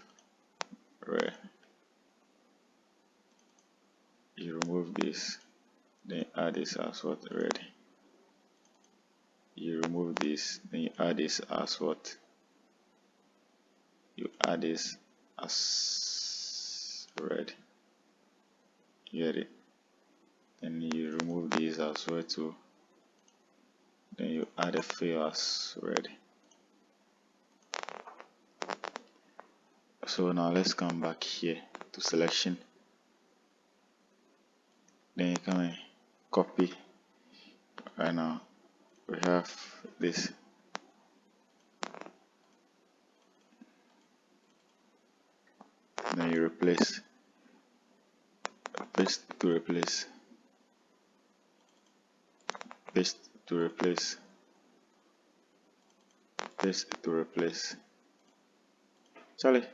Red. You remove this, then you add this as what? Red. You remove this, then you add this as what? You add this as red. Get it? Then you remove this as well too. Then you add a fill as red. So now let's come back here to selection. Then you come and copy. Right now we have this. Then you replace, paste to replace, paste to replace, paste to replace. Charlie,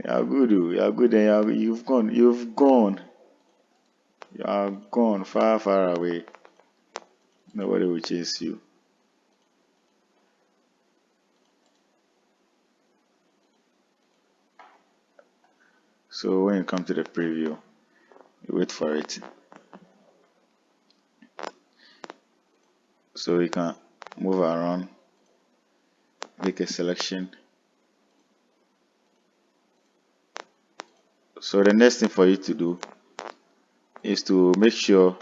you're good, you're good, and you've gone, you are gone far, far away. Nobody will chase you. So when you come to the preview, you wait for it. So you can move around, make a selection. So the next thing for you to do is to make sure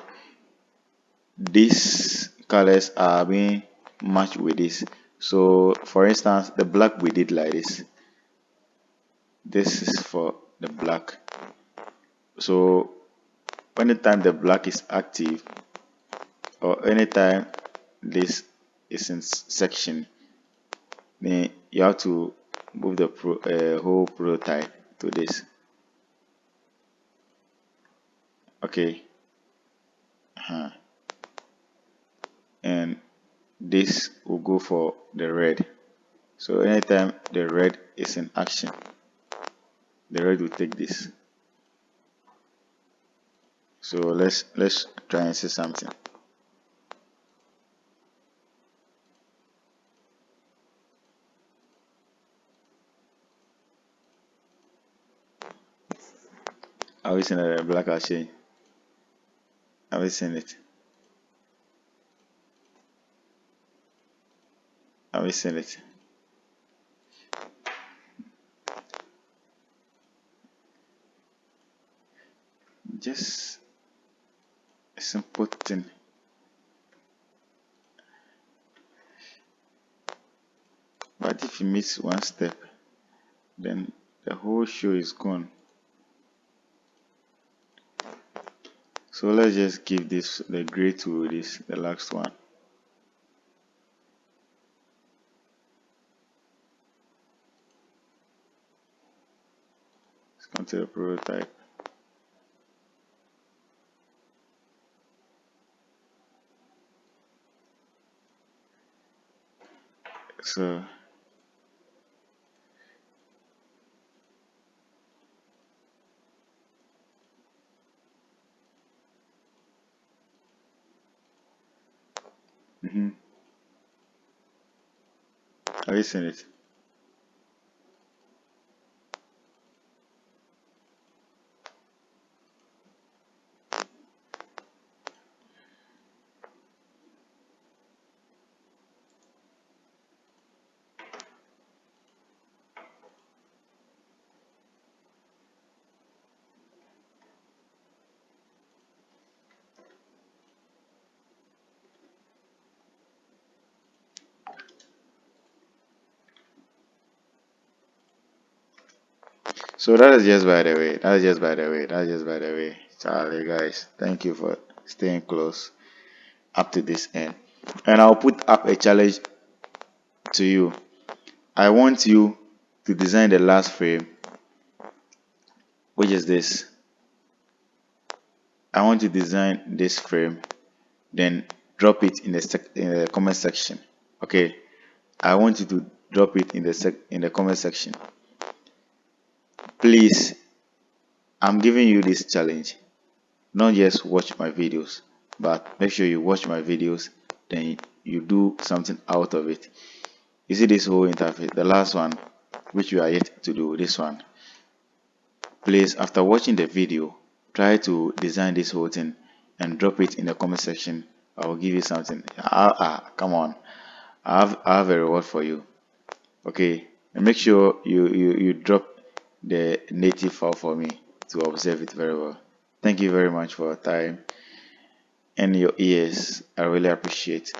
these colors are being matched with this. So for instance, the black we did like this. This is for the black. So anytime the black is active, or anytime this is in section, then you have to move the whole prototype to this. Okay. And this will go for the red. So anytime the red is in action, the red will take this. So let's try and see something. Have we seen the black has changed? Have we seen it? Have we seen it? Just a simple thing. But if you miss one step, then the whole show is gone. So let's just give this the gray to this the last one. Let's come to the prototype. So have you seen it? So that is just by the way. That is just by the way. That is just by the way. Charlie, guys, thank you for staying close up to this end. And I'll put up a challenge to you. I want you to design the last frame, which is this. I want to design this frame, then drop it in the comment section. Okay, I want you to drop it in the comment section. Please, I'm giving you this challenge. Not just watch my videos, but make sure you watch my videos, then you do something out of it. You see this whole interface, the last one, which you are yet to do, this one. Please, after watching the video, try to design this whole thing and drop it in the comment section. I will give you something. Come on, I have a reward for you. Okay, and make sure you drop the native file for me to observe it very well. Thank you very much for your time and your ears. I really appreciate.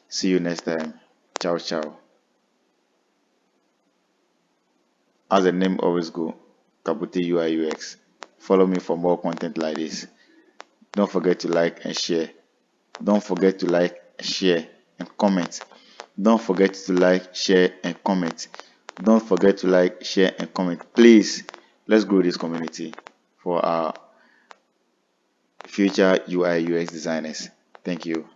See you next time. Ciao, ciao. As the name always go, Kabute UI UX. Follow me for more content like this. Don't forget to like and share. Don't forget to like, share, and comment. Don't forget to like, share, and comment. Don't forget to like, share, and comment. Please, let's grow this community for our future UI UX designers. Thank you.